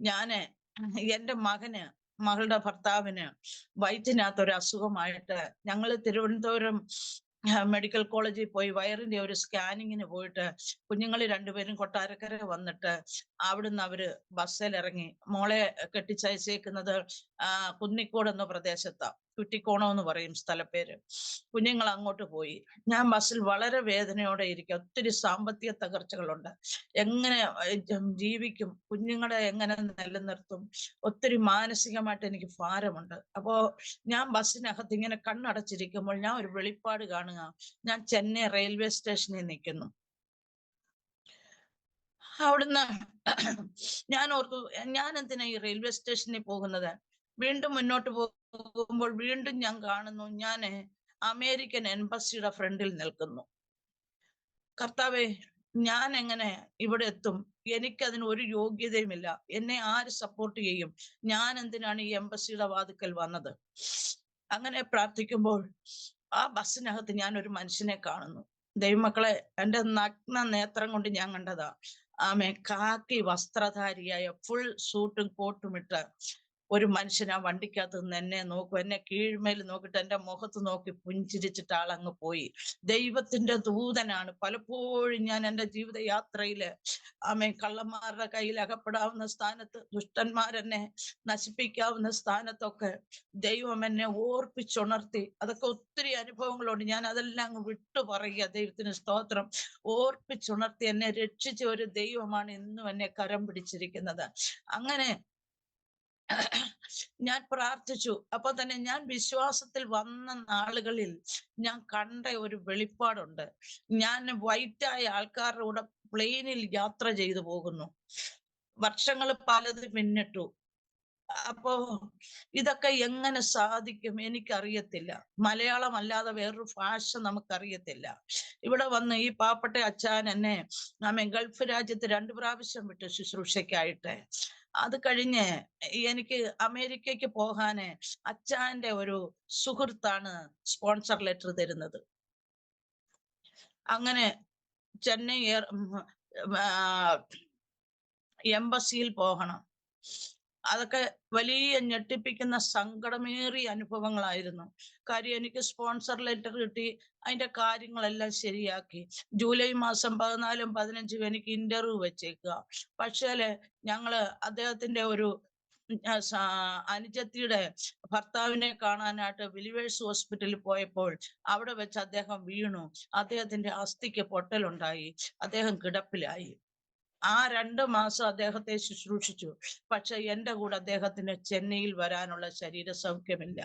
ഞാന് എൻ്റെ മകളുടെ ഭർത്താവിന് വയറ്റിനകത്തൊരു അസുഖമായിട്ട് ഞങ്ങൾ തിരുവനന്തപുരം മെഡിക്കൽ കോളേജിൽ പോയി വയറിന്റെ ഒരു സ്കാനിങ്ങിന് പോയിട്ട് കുഞ്ഞുങ്ങൾ 2 പേരും കൊട്ടാരക്കര വന്നിട്ട് അവിടുന്ന് അവര് ബസ്സിൽ ഇറങ്ങി. മോളെ കെട്ടിച്ചയച്ചേക്കുന്നത് കുന്നിക്കോട് എന്ന പ്രദേശത്താണ്, കുറ്റിക്കോണം എന്ന് പറയും സ്ഥലപ്പേര്. കുഞ്ഞുങ്ങൾ അങ്ങോട്ട് പോയി. ഞാൻ ബസ്സിൽ വളരെ വേദനയോടെ ഇരിക്കുക. ഒത്തിരി സാമ്പത്തിക തകർച്ചകളുണ്ട്, എങ്ങനെ ജീവിക്കും, കുഞ്ഞുങ്ങളെ എങ്ങനെ നിലനിർത്തും, ഒത്തിരി മാനസികമായിട്ട് എനിക്ക് ഭാരമുണ്ട്. അപ്പോ ഞാൻ ബസ്സിനകത്ത് ഇങ്ങനെ കണ്ണടച്ചിരിക്കുമ്പോൾ ഞാൻ ഒരു വെളിപ്പാട് കാണുക. ഞാൻ ചെന്നൈ റെയിൽവേ സ്റ്റേഷനിൽ നിൽക്കുന്നു. അവിടുന്ന് ഞാൻ ഓർത്തു, ഞാൻ എന്തിനാ ഈ റെയിൽവേ സ്റ്റേഷനിൽ പോകുന്നത്? വീണ്ടും മുന്നോട്ട് പോകുമ്പോൾ വീണ്ടും ഞാൻ കാണുന്നു, ഞാൻ അമേരിക്കൻ എംബസിയുടെ ഫ്രണ്ടിൽ നിൽക്കുന്നു. കർത്താവേ, ഞാൻ എങ്ങനെ ഇവിടെ എത്തും? എനിക്കതിന് ഒരു യോഗ്യതയുമില്ല. എന്നെ ആര് സപ്പോർട്ട് ചെയ്യും? ഞാൻ എന്തിനാണ് ഈ എംബസിയുടെ വാതിക്കൽ വന്നത്? അങ്ങനെ പ്രാർത്ഥിക്കുമ്പോൾ ആ ബസ്സിനകത്ത് ഞാൻ ഒരു മനുഷ്യനെ കാണുന്നു. ദൈവമക്കളെ, എൻ്റെ നഗ്ന നേത്രം കൊണ്ട് ഞാൻ കണ്ടതാ. കാക്കി വസ്ത്രധാരിയായ ഫുൾ സൂട്ടും കോട്ടും ഇട്ട് ഒരു മനുഷ്യൻ ആ വണ്ടിക്കകത്ത് നിന്ന് എന്നെ നോക്കും. എന്നെ കീഴ്മേൽ നോക്കിയിട്ട് എൻ്റെ മുഖത്ത് നോക്കി പുഞ്ചിരിച്ചിട്ട് ആളങ്ങ് പോയി. ദൈവത്തിന്റെ ദൂതനാണ്. പലപ്പോഴും ഞാൻ എൻ്റെ ജീവിതയാത്രയില് കള്ളന്മാരുടെ കയ്യിൽ അകപ്പെടാവുന്ന സ്ഥാനത്ത്, ദുഷ്ടന്മാരെന്നെ നശിപ്പിക്കാവുന്ന സ്ഥാനത്തൊക്കെ ദൈവം എന്നെ ഓർപ്പിച്ചുണർത്തി. അതൊക്കെ ഒത്തിരി അനുഭവങ്ങളുണ്ട്. ഞാൻ അതെല്ലാം അങ്ങ് വിട്ടു പറയുക. ദൈവത്തിന് സ്തോത്രം. ഓർപ്പിച്ചുണർത്തി എന്നെ രക്ഷിച്ച ഒരു ദൈവമാണ് ഇന്നും എന്നെ കരം പിടിച്ചിരിക്കുന്നത്. അങ്ങനെ ഞാൻ പ്രാർത്ഥിച്ചു. അപ്പൊ തന്നെ ഞാൻ വിശ്വാസത്തിൽ വന്ന നാളുകളിൽ ഞാൻ കണ്ട ഒരു വെളിപ്പാടുണ്ട്. ഞാൻ വൈറ്റായ ആൾക്കാരുടെ കൂടെ പ്ലെയിനിൽ യാത്ര ചെയ്തു പോകുന്നു. വർഷങ്ങൾ പലത് പിന്നിട്ടു. അപ്പോ ഇതൊക്കെ എങ്ങനെ സാധിക്കും എനിക്കറിയത്തില്ല. മലയാളം അല്ലാതെ വേറൊരു ഭാഷ നമുക്കറിയത്തില്ല. ഇവിടെ വന്ന് ഈ പാവപ്പെട്ട അച്ചാൻ എന്നെ ഗൾഫ് രാജ്യത്ത് 2 പ്രാവശ്യം വിട്ടു ശുശ്രൂഷയ്ക്കായിട്ട്. അത് കഴിഞ്ഞ് എനിക്ക് അമേരിക്കയ്ക്ക് പോകാന് അച്ചാന്റെ ഒരു സുഹൃത്താണ് സ്പോൺസർ ലെറ്റർ തരുന്നത്. അങ്ങനെ ചെന്നൈ എംബസിയിൽ പോകണം. അതൊക്കെ വലിയ ഞെട്ടിപ്പിക്കുന്ന സങ്കടമേറിയ അനുഭവങ്ങളായിരുന്നു. കാര്യം എനിക്ക് സ്പോൺസർ ലെറ്റർ കിട്ടി, അതിന്റെ കാര്യങ്ങളെല്ലാം ശരിയാക്കി. ജൂലൈ മാസം 14 15 എനിക്ക് ഇന്റർവ്യൂ വെച്ചേക്കുക. പക്ഷേല് ഞങ്ങള് അദ്ദേഹത്തിന്റെ ഒരു അനുജത്തിയുടെ ഭർത്താവിനെ കാണാനായിട്ട് ബിലിവേഴ്സ് ഹോസ്പിറ്റലിൽ പോയപ്പോൾ അവിടെ വെച്ച് അദ്ദേഹം വീണു. അദ്ദേഹത്തിന്റെ അസ്ഥിക്ക് പൊട്ടലുണ്ടായി, അദ്ദേഹം കിടപ്പിലായി. ആ 2 മാസം അദ്ദേഹത്തെ ശുശ്രൂഷിച്ചു. പക്ഷെ എന്റെ കൂടെ അദ്ദേഹത്തിന് ചെന്നൈയിൽ വരാനുള്ള ശരീര സൗഖ്യമില്ല.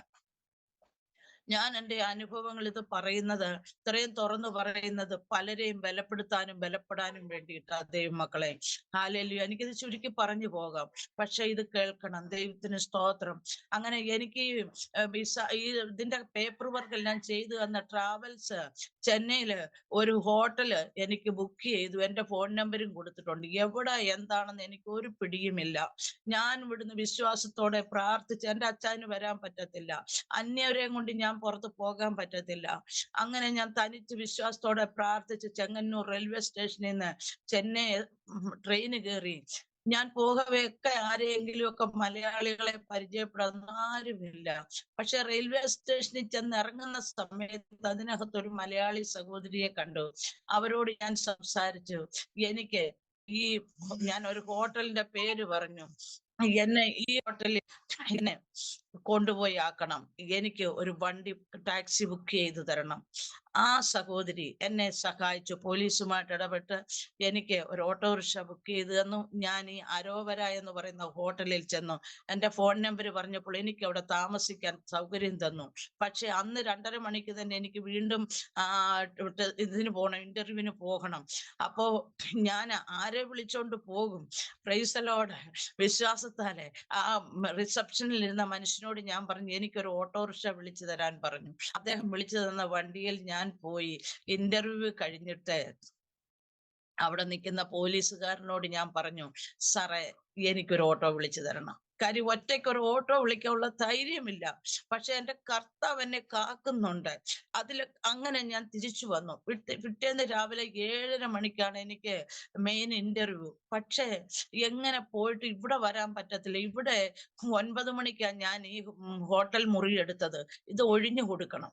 ഞാൻ എൻ്റെ അനുഭവങ്ങൾ ഇത് പറയുന്നത്, ഇത്രയും തുറന്നു പറയുന്നത് പലരെയും ബലപ്പെടുത്താനും ബലപ്പെടാനും വേണ്ടിയിട്ടാ ദൈവമക്കളെ. ഹല്ലേലൂയ. എനിക്കിത് ചുരുക്കി പറഞ്ഞു പോകാം, പക്ഷെ ഇത് കേൾക്കണം. ദൈവത്തിന് സ്തോത്രം. അങ്ങനെ എനിക്ക് ഈ ഇതിന്റെ പേപ്പർ വർക്ക് എല്ലാം ചെയ്തു തന്ന ട്രാവൽസ് ചെന്നൈയില് ഒരു ഹോട്ടല് എനിക്ക് ബുക്ക് ചെയ്തു. എൻ്റെ ഫോൺ നമ്പരും കൊടുത്തിട്ടുണ്ട്. എവിടെ എന്താണെന്ന് എനിക്ക് ഒരു പിടിയുമില്ല. ഞാൻ ഇവിടുന്ന് വിശ്വാസത്തോടെ പ്രാർത്ഥിച്ച്, എൻ്റെ അച്ചാന് വരാൻ പറ്റത്തില്ല, അന്യവരെയും കൊണ്ട് ഞാൻ പുറത്ത് പോകാൻ പറ്റത്തില്ല. അങ്ങനെ ഞാൻ തനിച്ച് വിശ്വാസത്തോടെ പ്രാർത്ഥിച്ച് ചെങ്ങന്നൂർ റെയിൽവേ സ്റ്റേഷനിൽ നിന്ന് ചെന്നൈ ട്രെയിന് കയറി. ഞാൻ പോകവേ ഒക്കെ ആരെയെങ്കിലും ഒക്കെ മലയാളികളെ പരിചയപ്പെടാൻ ആരുമില്ല. പക്ഷെ റെയിൽവേ സ്റ്റേഷനിൽ ചെന്ന് ഇറങ്ങുന്ന സമയത്ത് അതിനകത്തൊരു മലയാളി സഹോദരിയെ കണ്ടു. അവരോട് ഞാൻ സംസാരിച്ചു. എനിക്ക് ഞാൻ ഒരു ഹോട്ടലിന്റെ പേര് പറഞ്ഞു. എന്നെ ഈ ഹോട്ടലിൽ എന്നെ കൊണ്ടുപോയി ആക്കണം, എനിക്ക് ഒരു വണ്ടി ടാക്സി ബുക്ക് ചെയ്തു തരണം. ആ സഹോദരി എന്നെ സഹായിച്ചു. പോലീസുമായിട്ട് ഇടപെട്ട് എനിക്ക് ഒരു ഓട്ടോറിക്ഷ ബുക്ക് ചെയ്തു തന്നു. ഞാൻ ഈ അരോവര എന്ന് പറയുന്ന ഹോട്ടലിൽ ചെന്നു. എൻ്റെ ഫോൺ നമ്പർ പറഞ്ഞപ്പോൾ എനിക്ക് അവിടെ താമസിക്കാൻ സൗകര്യം തന്നു. പക്ഷെ അന്ന് 2:30 മണിക്ക് തന്നെ എനിക്ക് വീണ്ടും ഇതിന് പോകണം, ഇന്റർവ്യൂവിന് പോകണം. അപ്പോ ഞാൻ ആരെ വിളിച്ചോണ്ട് പോകും? Praise the Lord. വിശ്വാസത്താലെ ആ റിസപ്ഷനിൽ ഇരുന്ന മനുഷ്യനോട് ഞാൻ പറഞ്ഞു, എനിക്കൊരു ഓട്ടോറിക്ഷ വിളിച്ചു തരാൻ പറഞ്ഞു. അദ്ദേഹം വിളിച്ചു തന്ന വണ്ടിയിൽ ഞാൻ പോയി. ഇന്റർവ്യൂ കഴിഞ്ഞിട്ട് അവിടെ നിൽക്കുന്ന പോലീസുകാരനോട് ഞാൻ പറഞ്ഞു, സാറേ എനിക്കൊരു ഓട്ടോ വിളിച്ചു തരണം. കാര്യം ഒറ്റയ്ക്കൊരു ഓട്ടോ വിളിക്കാനുള്ള ധൈര്യമില്ല. പക്ഷെ എൻ്റെ കർത്താവ് എന്നെ കാക്കുന്നുണ്ട്. അങ്ങനെ ഞാൻ തിരിച്ചു വന്നു. പിറ്റേന്ന് രാവിലെ 7:30 മണിക്കാണ് എനിക്ക് മെയിൻ ഇന്റർവ്യൂ. പക്ഷേ എങ്ങനെ പോയിട്ട് ഇവിടെ വരാൻ പറ്റത്തില്ല. ഇവിടെ 9 മണിക്കാണ് ഞാൻ ഈ ഹോട്ടൽ മുറി എടുത്തത്. ഇത് ഒഴിഞ്ഞു കൊടുക്കണം.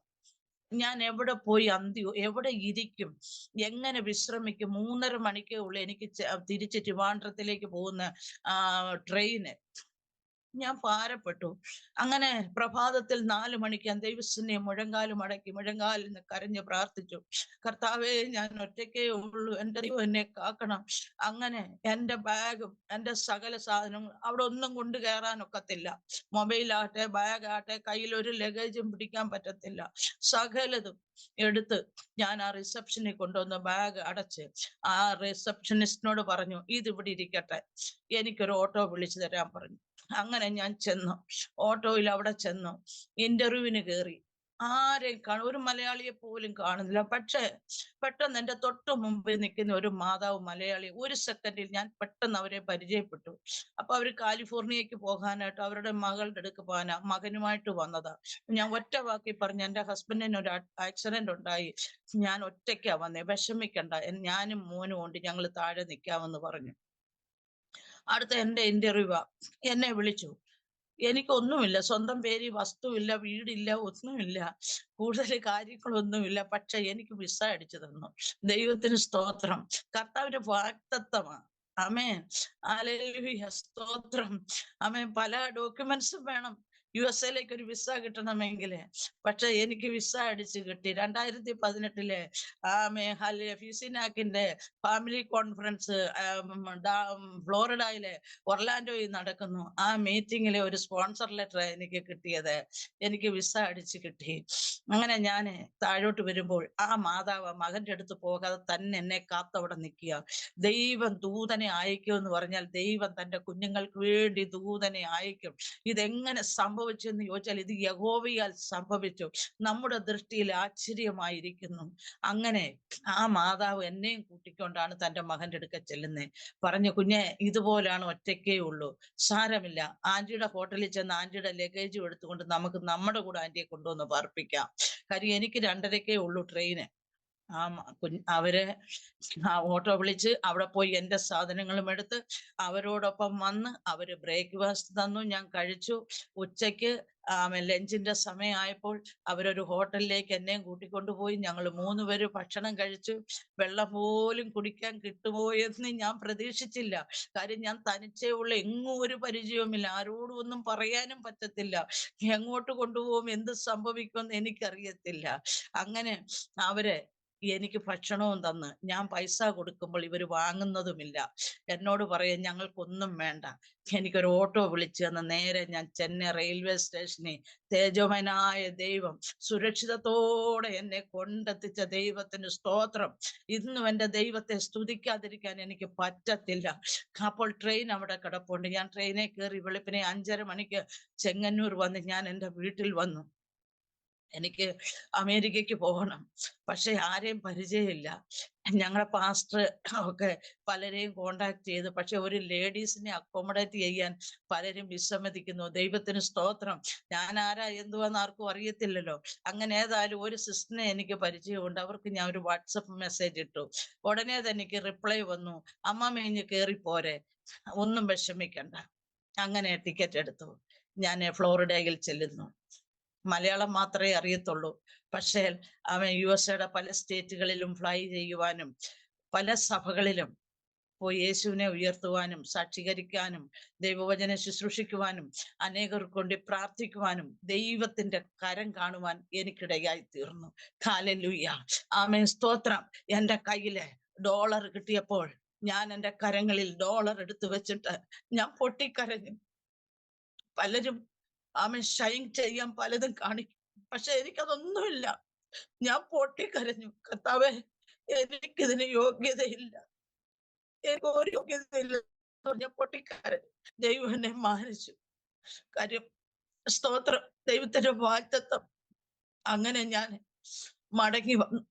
ഞാൻ എവിടെ പോയി എവിടെ ഇരിക്കും, എങ്ങനെ വിശ്രമിക്കും? 3:30 മണിക്കേ ഉള്ളൂ എനിക്ക് തിരിച്ച് ട്രിവാൻഡ്രത്തിലേക്ക് പോകുന്ന ട്രെയിന്. ഞാൻ ഭാരപ്പെട്ടു. അങ്ങനെ പ്രഭാതത്തിൽ 4 മണിക്ക് ദൈവസന്നിധിയെ മുഴങ്കാലും അടക്കി മുഴങ്കാലിൽ നിന്ന് കരഞ്ഞ് പ്രാർത്ഥിച്ചു. കർത്താവേ, ഞാൻ ഒറ്റയ്ക്കേ ഉള്ളൂ, എൻ്റെ ദൈവം എന്നെ കാക്കണം. അങ്ങനെ എൻ്റെ ബാഗും എൻ്റെ സകല സാധനങ്ങളും അവിടെ ഒന്നും കൊണ്ടു കയറാനൊക്കത്തില്ല. മൊബൈലാകട്ടെ, ബാഗാകട്ടെ, കയ്യിൽ ഒരു ലഗേജും പിടിക്കാൻ പറ്റത്തില്ല. സകലതും എടുത്ത് ഞാൻ ആ റിസപ്ഷനിൽ കൊണ്ടുവന്ന് ബാഗ് അടച്ച് ആ റിസപ്ഷനിസ്റ്റിനോട് പറഞ്ഞു, ഇതിവിടെ ഇരിക്കട്ടെ, എനിക്കൊരു ഓട്ടോ വിളിച്ചു തരാൻ പറഞ്ഞു. അങ്ങനെ ഞാൻ ചെന്നു, ഓട്ടോയിൽ അവിടെ ചെന്നു, ഇന്റർവ്യൂവിന് കയറി. ആരെയും ഒരു മലയാളിയെ പോലും കാണുന്നില്ല. പക്ഷെ പെട്ടെന്ന് എൻ്റെ തൊട്ടു മുമ്പിൽ നിൽക്കുന്ന ഒരു മാതാവ് മലയാളി. ഒരു സെക്കൻഡിൽ ഞാൻ പെട്ടെന്ന് അവരെ പരിചയപ്പെട്ടു. അപ്പൊ അവര് കാലിഫോർണിയക്ക് പോകാനായിട്ട് അവരുടെ മകളുടെ അടുക്ക് പോകാനാ മകനുമായിട്ട് വന്നതാ. ഞാൻ ഒറ്റ വാക്കി പറഞ്ഞു, എൻ്റെ ഹസ്ബൻഡിന് ഒരു ആക്സിഡന്റ് ഉണ്ടായി, ഞാൻ ഒറ്റയ്ക്കാ വന്നേ, വിഷമിക്കണ്ട, ഞാനും മോനും ഉണ്ട്, ഞങ്ങൾ താഴെ നിൽക്കാമെന്ന് പറഞ്ഞു. അടുത്ത എൻ്റെ ഇന്റർവ്യൂ എന്നെ വിളിച്ചു. എനിക്കൊന്നുമില്ല, സ്വന്തം പേര്, വസ്തുവില്ല, വീടില്ല, ഒന്നുമില്ല, കൂടുതൽ കാര്യങ്ങളൊന്നുമില്ല. പക്ഷെ എനിക്ക് വിസ അടിച്ചു തന്നു. ദൈവത്തിന് സ്തോത്രം. കർത്താവിന്റെ വാഗ്ദത്തമാണ്. ആമേൻ, ഹല്ലേലൂയ, സ്തോത്രം. ആമേൻ. പല ഡോക്യുമെന്റ്സും വേണം. USA ഒരു വിസ കിട്ടണമെങ്കിൽ. പക്ഷെ എനിക്ക് വിസ അടിച്ച് കിട്ടി. 2018 ഫിസിനാക്കിന്റെ ഫാമിലി കോൺഫറൻസ് ഫ്ലോറിഡയിലെ ഒർലാൻഡോയിൽ നടക്കുന്നു. ആ മീറ്റിങ്ങിലെ ഒരു സ്പോൺസർ ലെറ്റർ എനിക്ക് കിട്ടിയത്. എനിക്ക് വിസ അടിച്ച് കിട്ടി. അങ്ങനെ ഞാൻ താഴോട്ട് വരുമ്പോൾ ആ മാതാവ് മകന്റെ അടുത്ത് പോകാതെ തന്നെ എന്നെ കാത്തവിടെ നിൽക്കുക. ദൈവം ദൂതനെ അയക്കും എന്ന് പറഞ്ഞാൽ ദൈവം തന്റെ കുഞ്ഞുങ്ങൾക്ക് വേണ്ടി ദൂതനെ അയക്കും. ഇതെങ്ങനെ സംഭവിച്ചു എന്ന് ചോദിച്ചാൽ ഇത് യഹോവയാൽ സംഭവിച്ചു. നമ്മുടെ ദൃഷ്ടിയിൽ ആശ്ചര്യമായിരിക്കുന്നു. അങ്ങനെ ആ മാതാവ് എന്നെയും കൂട്ടിക്കൊണ്ടാണ് തന്റെ മകന്റെ അടുക്ക ചെല്ലുന്നത്. പറഞ്ഞു, കുഞ്ഞെ ഇതുപോലാണ്, ഒറ്റയ്ക്കേ ഉള്ളൂ, സാരമില്ല, ആന്റിയുടെ ഹോട്ടലിൽ ചെന്ന് ആന്റിയുടെ ലഗേജും എടുത്തുകൊണ്ട് നമുക്ക് നമ്മുടെ കൂടെ ആന്റിയെ കൊണ്ടുവന്ന് പാർപ്പിക്കാം. കാര്യം എനിക്ക് 2:30 ഉള്ളൂ ട്രെയിന്. അവര് ഓട്ടോ വിളിച്ച് അവിടെ പോയി എന്റെ സാധനങ്ങളും എടുത്ത് അവരോടൊപ്പം വന്ന് അവര് ബ്രേക്ക്ഫാസ്റ്റ് തന്നു. ഞാൻ കഴിച്ചു. ഉച്ചയ്ക്ക് ലഞ്ചിന്റെ സമയമായപ്പോൾ അവരൊരു ഹോട്ടലിലേക്ക് എന്നെയും കൂട്ടിക്കൊണ്ടുപോയി. ഞങ്ങൾ 3 പേര് ഭക്ഷണം കഴിച്ചു. വെള്ളം പോലും കുടിക്കാൻ കിട്ടുമോ എന്ന് ഞാൻ പ്രതീക്ഷിച്ചില്ല. കാര്യം ഞാൻ തനിച്ചേ ഉള്ള, എങ്ങും ഒരു പരിചയവുമില്ല, ആരോടും ഒന്നും പറയാനും പറ്റത്തില്ല. എങ്ങോട്ട് കൊണ്ടുപോകും, എന്ത് സംഭവിക്കുമെന്ന് എനിക്കറിയത്തില്ല. അങ്ങനെ അവര് എനിക്ക് ഭക്ഷണവും തന്ന്. ഞാൻ പൈസ കൊടുക്കുമ്പോൾ ഇവര് വാങ്ങുന്നതുമില്ല. എന്നോട് പറയും ഞങ്ങൾക്കൊന്നും വേണ്ട. എനിക്കൊരു ഓട്ടോ വിളിച്ചു തന്ന് നേരെ ഞാൻ ചെന്നൈ റെയിൽവേ സ്റ്റേഷനിൽ തേജോമയനായ ദൈവം സുരക്ഷിതത്തോടെ എന്നെ കൊണ്ടെത്തിച്ച ദൈവത്തിന് സ്തോത്രം. ഇന്നും എൻ്റെ ദൈവത്തെ സ്തുതിക്കാതിരിക്കാൻ എനിക്ക് പറ്റത്തില്ല. അപ്പോൾ ട്രെയിൻ അവിടെ കിടപ്പുണ്ട്. ഞാൻ ട്രെയിനിൽ കയറി വെളുപ്പിനെ 5:30 മണിക്ക് ചെങ്ങന്നൂർ വന്ന് ഞാൻ എൻ്റെ വീട്ടിൽ വന്നു. എനിക്ക് അമേരിക്കയ്ക്ക് പോകണം. പക്ഷെ ആരെയും പരിചയമില്ല. ഞങ്ങളുടെ പാസ്റ്റർ ഒക്കെ പലരെയും കോണ്ടാക്ട് ചെയ്തു. പക്ഷെ ഒരു ലേഡീസിനെ അക്കോമഡേറ്റ് ചെയ്യാൻ പലരും വിസമ്മതിക്കുന്നു. ദൈവത്തിന് സ്തോത്രം. ഞാൻ ആരാ എന്തുവാന്ന് ആർക്കും അറിയത്തില്ലല്ലോ. അങ്ങനെ ഏതായാലും ഒരു സിസ്റ്ററിനെ എനിക്ക് പരിചയമുണ്ട്. അവർക്ക് ഞാൻ ഒരു വാട്സപ്പ് മെസ്സേജ് ഇട്ടു. ഉടനെ തന്നെ എനിക്ക് റിപ്ലൈ വന്നു, അമ്മ മേഞ്ഞ് കേറിപ്പോരെ, ഒന്നും വിഷമിക്കണ്ട. അങ്ങനെ ടിക്കറ്റ് എടുത്തു. ഞാൻ ഫ്ലോറിഡയിൽ ചെല്ലുന്നു. മലയാളം മാത്രമേ അറിയത്തുള്ളൂ. പക്ഷേ അവൻ USA പല സ്റ്റേറ്റുകളിലും ഫ്ലൈ ചെയ്യുവാനും പല സഭകളിലും പോയി യേശുവിനെ ഉയർത്തുവാനും സാക്ഷീകരിക്കാനും ദൈവവചനം ശുശ്രൂഷിക്കുവാനും അനേകർക്ക് കൊണ്ട് പ്രാർത്ഥിക്കുവാനും ദൈവത്തിന്റെ കരം കാണുവാൻ എനിക്കിടയായി തീർന്നു. ഹല്ലേലൂയ, ആമേൻ, സ്തോത്രം. എൻ്റെ കയ്യില് ഡോളർ കിട്ടിയപ്പോൾ ഞാൻ എൻ്റെ കരങ്ങളിൽ ഡോളർ എടുത്തു വെച്ചിട്ട് ഞാൻ പൊട്ടിക്കരഞ്ഞു. പലരും ഷൈൻ ചെയ്യാൻ പലതും കാണിക്കും. പക്ഷെ എനിക്കതൊന്നുമില്ല. ഞാൻ പൊട്ടിക്കരഞ്ഞു, കർത്താവേ എനിക്കിതിന് യോഗ്യതയില്ല, എനിക്ക് ഒരു യോഗ്യതയില്ല. ഞാൻ പൊട്ടിക്കരഞ്ഞു. ദൈവം എന്നെ മാനിച്ചു. കാര്യം സ്തോത്രം, ദൈവത്തിന്റെ വാഗ്ദത്തം. അങ്ങനെ ഞാൻ മടങ്ങി വന്നു.